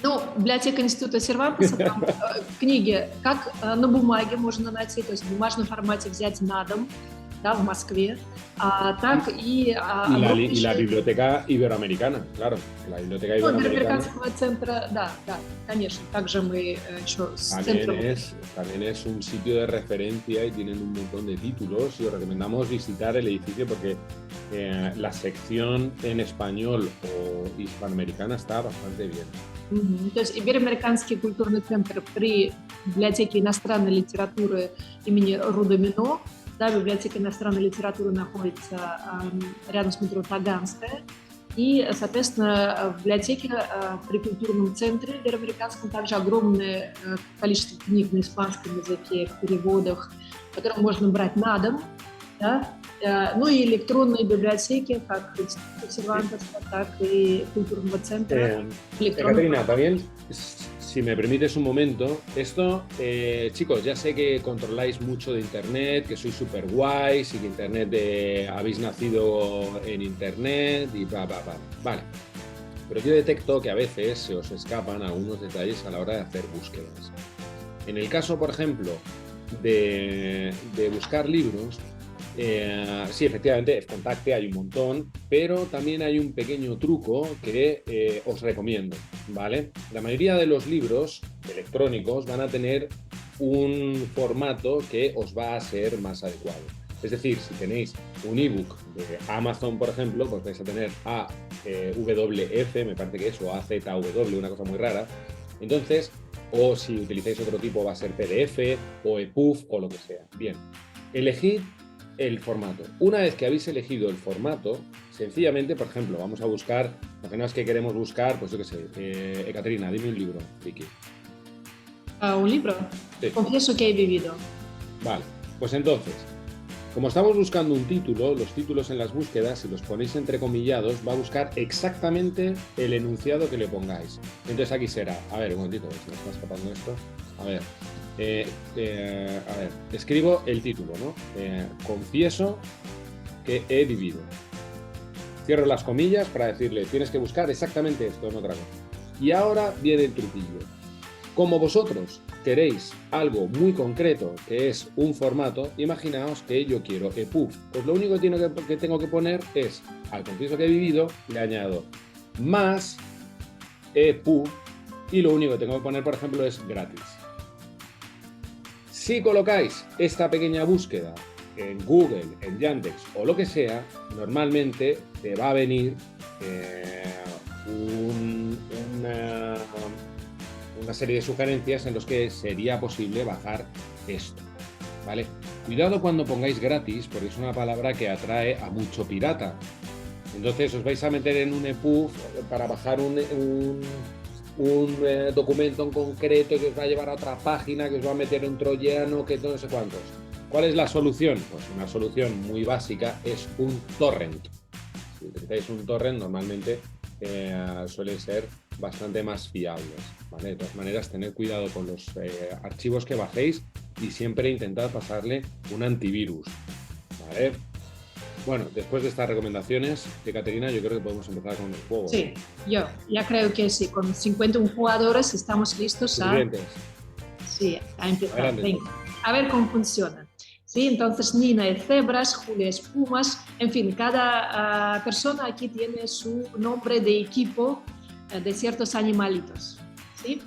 Ну, библиотека Института Сервантеса, там книги как на бумаге можно найти, то есть в бумажном формате взять на дом, да, в Москве, так и... Y la biblioteca iberoamericana, claro, la biblioteca iberoamericana. Иberoamericanского центра, да, конечно, также мы еще с центром... También es un sitio de referencia y tienen un montón de títulos y os recomendamos visitar el edificio porque la sección en español o hispanoamericana está bastante bien. То есть Ибероамериканский культурный центр при библиотеке иностранной литературы имени Рудомино. Да, библиотека иностранной литературы находится рядом с метро Таганская. И, соответственно, в библиотеке при культурном центре Ибероамериканском также огромное количество книг на испанском языке в переводах, которые можно брать на дом. Да? Ну и электронные библиотеки, как Института Сервантеса, так и культурного центра. Caterina, también, si me permites un momento, esto, chicos, ya sé que controláis mucho de Internet, que sois súper guays y que Internet habéis nacido en Internet y vale. Pero yo detecto que a veces se os escapan algunos detalles a la hora de hacer búsquedas. En el caso, por ejemplo, de buscar libros, sí, efectivamente, Contacte hay un montón, pero también hay un pequeño truco que os recomiendo, ¿vale? La mayoría de los libros electrónicos van a tener un formato que os va a ser más adecuado. Es decir, si tenéis un ebook de Amazon, por ejemplo, pues vais a tener AWF, me parece que es, o AZW, una cosa muy rara. Entonces, o si utilizáis otro tipo va a ser PDF o EPUB o lo que sea. Bien, elegid el formato. Una vez que habéis elegido el formato, sencillamente, por ejemplo, vamos a buscar, lo que no es que queremos buscar, pues yo qué sé, Caterina, dime un libro, Vicky. ¿Un libro? Sí. Confieso que he vivido. Vale, pues entonces, como estamos buscando un título, los títulos en las búsquedas, si los ponéis entrecomillados, va a buscar exactamente el enunciado que le pongáis. Entonces aquí será, a ver, un momentito, se me está escapando esto, a ver, escribo el título, ¿no? Confieso que he vivido. Cierro las comillas para decirle, tienes que buscar exactamente esto, no otra cosa. Y ahora viene el truquillo. Como vosotros queréis algo muy concreto, que es un formato, imaginaos que yo quiero EPUB. Pues lo único que tengo que poner es, al confieso que he vivido, le añado más EPUB y lo único que tengo que poner, por ejemplo, es gratis. Si colocáis esta pequeña búsqueda en Google, en Yandex o lo que sea, normalmente te va a venir una serie de sugerencias en los que sería posible bajar esto, ¿vale? Cuidado cuando pongáis gratis, porque es una palabra que atrae a mucho pirata. Entonces os vais a meter en un EPUB para bajar un documento en concreto que os va a llevar a otra página, que os va a meter un troyano, que no sé cuántos. ¿Cuál es la solución? Pues una solución muy básica es un torrent. Si utilizáis un torrent, normalmente suelen ser bastante más fiables, ¿vale? De todas maneras, tened cuidado con los archivos que bajéis y siempre intentad pasarle un antivirus, ¿vale? Bueno, después de estas recomendaciones de Caterina, yo creo que podemos empezar con el juego. Sí, yo creo que sí, con 51 jugadores estamos listos a empezar. A ver cómo funciona. Sí, entonces Nina es cebras, Julia es pumas, en fin, cada persona aquí tiene su nombre de equipo de ciertos animalitos, ¿sí?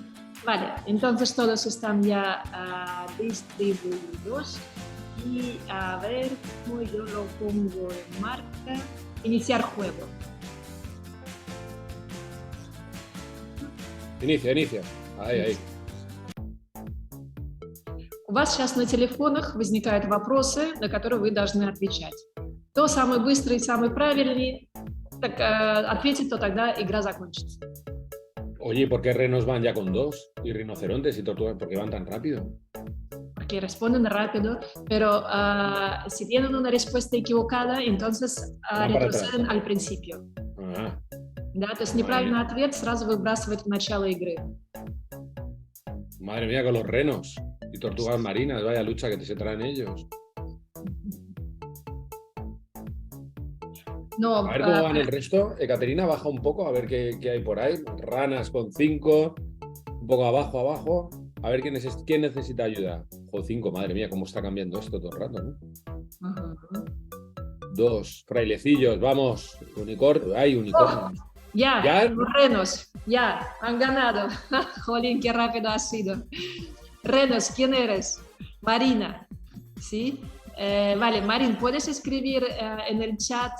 Vale, entonces todos están ya distribuidos. Y a ver cómo yo lo pongo en marca. Iniciar juego. Inicia. Ahí. У вас сейчас на телефонах возникают вопросы, на которые вы должны отвечать. Кто самый быстрый, самый правильный, так, ответит, то тогда игра закончится. Oye, ¿por qué renos van ya con 2? Y rinocerontes y tortugas, ¿por qué van tan rápido? Porque responden rápido, pero si tienen una respuesta equivocada, entonces retroceden al principio. Да, то есть неправильный ответ сразу выбрасывает в начало игры. Madre mía, con los renos y tortugas marinas, vaya lucha que se traen ellos. No, a ver cómo van el resto. Ekaterina, baja un poco, a ver qué hay por ahí. Ranas con 5, un poco abajo. A ver quién necesita ayuda. Joder, 5, madre mía, cómo está cambiando esto todo el rato, ¿no? 2, frailecillos, vamos. Unicornio, hay unicornios. ¿Ya? Los renos, ya, han ganado. Jolín, qué rápido ha sido. Renos, ¿quién eres? Marina, ¿sí? Vale, Marín, puedes escribir en el chat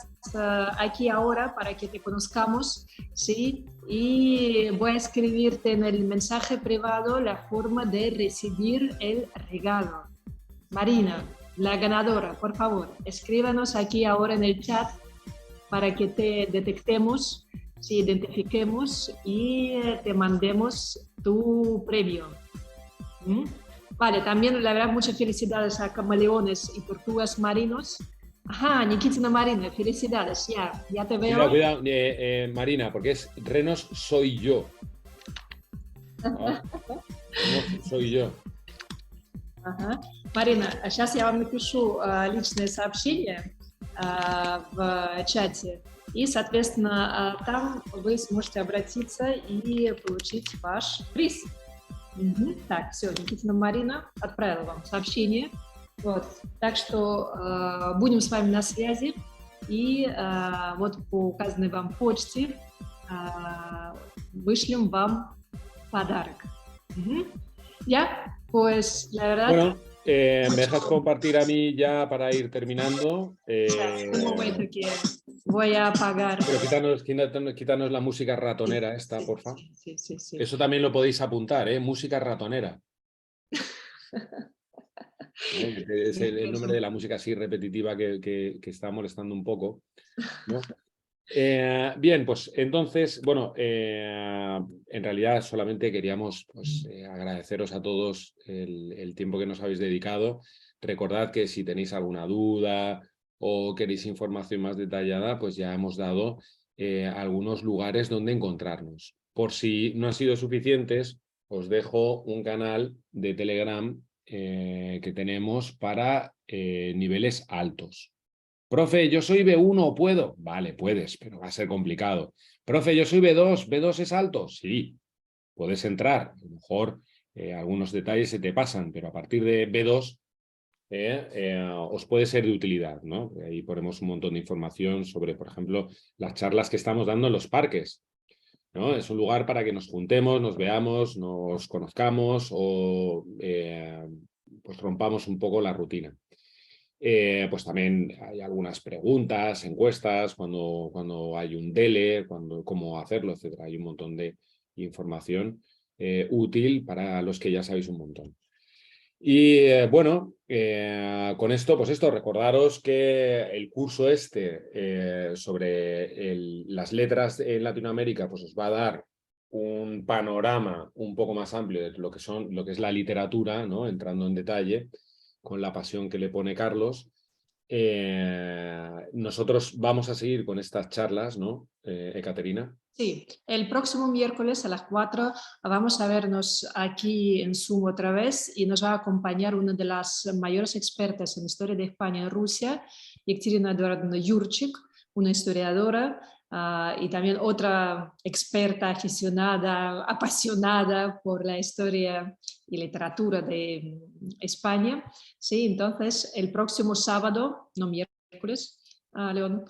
aquí ahora para que te conozcamos, ¿sí? Y voy a escribirte en el mensaje privado la forma de recibir el regalo. Marina, la ganadora, por favor, escríbanos aquí ahora en el chat para que te detectemos, ¿sí? Identifiquemos y te mandemos tu premio. Vale, también la verdad muchas felicidades a camaleones y tortugas marinos. Ajá, Nikitina Marina, felicidades, ya te veo. Cuidado, Marina, porque es renos soy yo. No, soy yo. Ага. Марина, сейчас я вам напишу личное сообщение в чате, и, соответственно, там вы сможете обратиться и получить ваш приз. Так, все, Никитина Марина отправила вам сообщение. Вот. Так что будем с вами на связи. И вот по указанной вам почте вышлем вам подарок. ¿Ya? Pues la verdad... Bueno, ¿me dejas compartir a mí ya para ir terminando? Un momento que voy a apagar. Pero quítanos la música ratonera esta, por favor. Sí. Eso también lo podéis apuntar, ¿eh? Música ratonera. Es el nombre de la música así repetitiva que está molestando un poco, ¿no? Bien, pues entonces, bueno, en realidad solamente queríamos agradeceros a todos el tiempo que nos habéis dedicado. Recordad que si tenéis alguna duda o queréis información más detallada, pues ya hemos dado algunos lugares donde encontrarnos. Por si no han sido suficientes, os dejo un canal de Telegram que tenemos para niveles altos. Profe, yo soy B1, ¿puedo? Vale, puedes, pero va a ser complicado. Profe, yo soy B2, ¿B2 es alto? Sí, puedes entrar. A lo mejor algunos detalles se te pasan, pero a partir de B2 os puede ser de utilidad, ¿no? Ahí ponemos un montón de información sobre, por ejemplo, las charlas que estamos dando en los parques, ¿no? Es un lugar para que nos juntemos, nos veamos, nos conozcamos o pues rompamos un poco la rutina. Pues también hay algunas preguntas, encuestas, cuando hay un DELE, cómo hacerlo, etcétera. Hay un montón de información útil para los que ya sabéis un montón. Y bueno, con esto, pues recordaros que el curso sobre las letras en Latinoamérica, pues os va a dar un panorama un poco más amplio de lo que es la literatura, ¿no? Entrando en detalle con la pasión que le pone Carlos. Nosotros vamos a seguir con estas charlas, ¿no, Ekaterina? Sí, el próximo miércoles a las 4 vamos a vernos aquí en Zoom otra vez y nos va a acompañar una de las mayores expertas en historia de España y Rusia, Ekaterina Eduardovna Yurchik, una historiadora y también otra experta aficionada, apasionada por la historia y literatura de España. Sí, entonces el próximo sábado, no miércoles, León,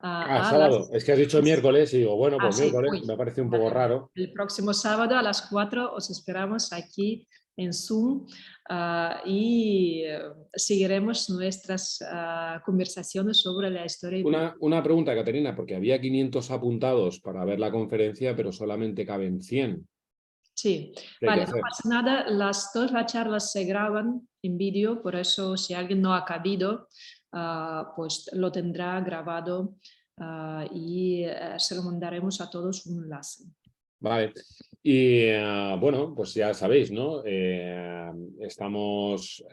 sábado. Es que has dicho miércoles y digo, bueno, pues sí, miércoles me parece un poco raro. el próximo sábado a las 4 os esperamos aquí en Zoom y seguiremos nuestras conversaciones sobre la historia. Una pregunta, Caterina, porque había 500 apuntados para ver la conferencia, pero solamente caben 100. Sí, ¿Qué hay que vale, no hacer? pasa nada, todas las charlas se graban en vídeo, por eso si alguien no ha cabido, pues lo tendrá grabado y se lo mandaremos a todos un enlace. Vale. Y bueno, pues ya sabéis, ¿no? Estamos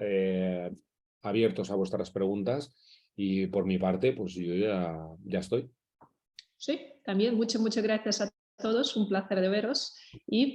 abiertos a vuestras preguntas y por mi parte, pues yo ya estoy. Sí, también muchas gracias a todos, un placer de veros y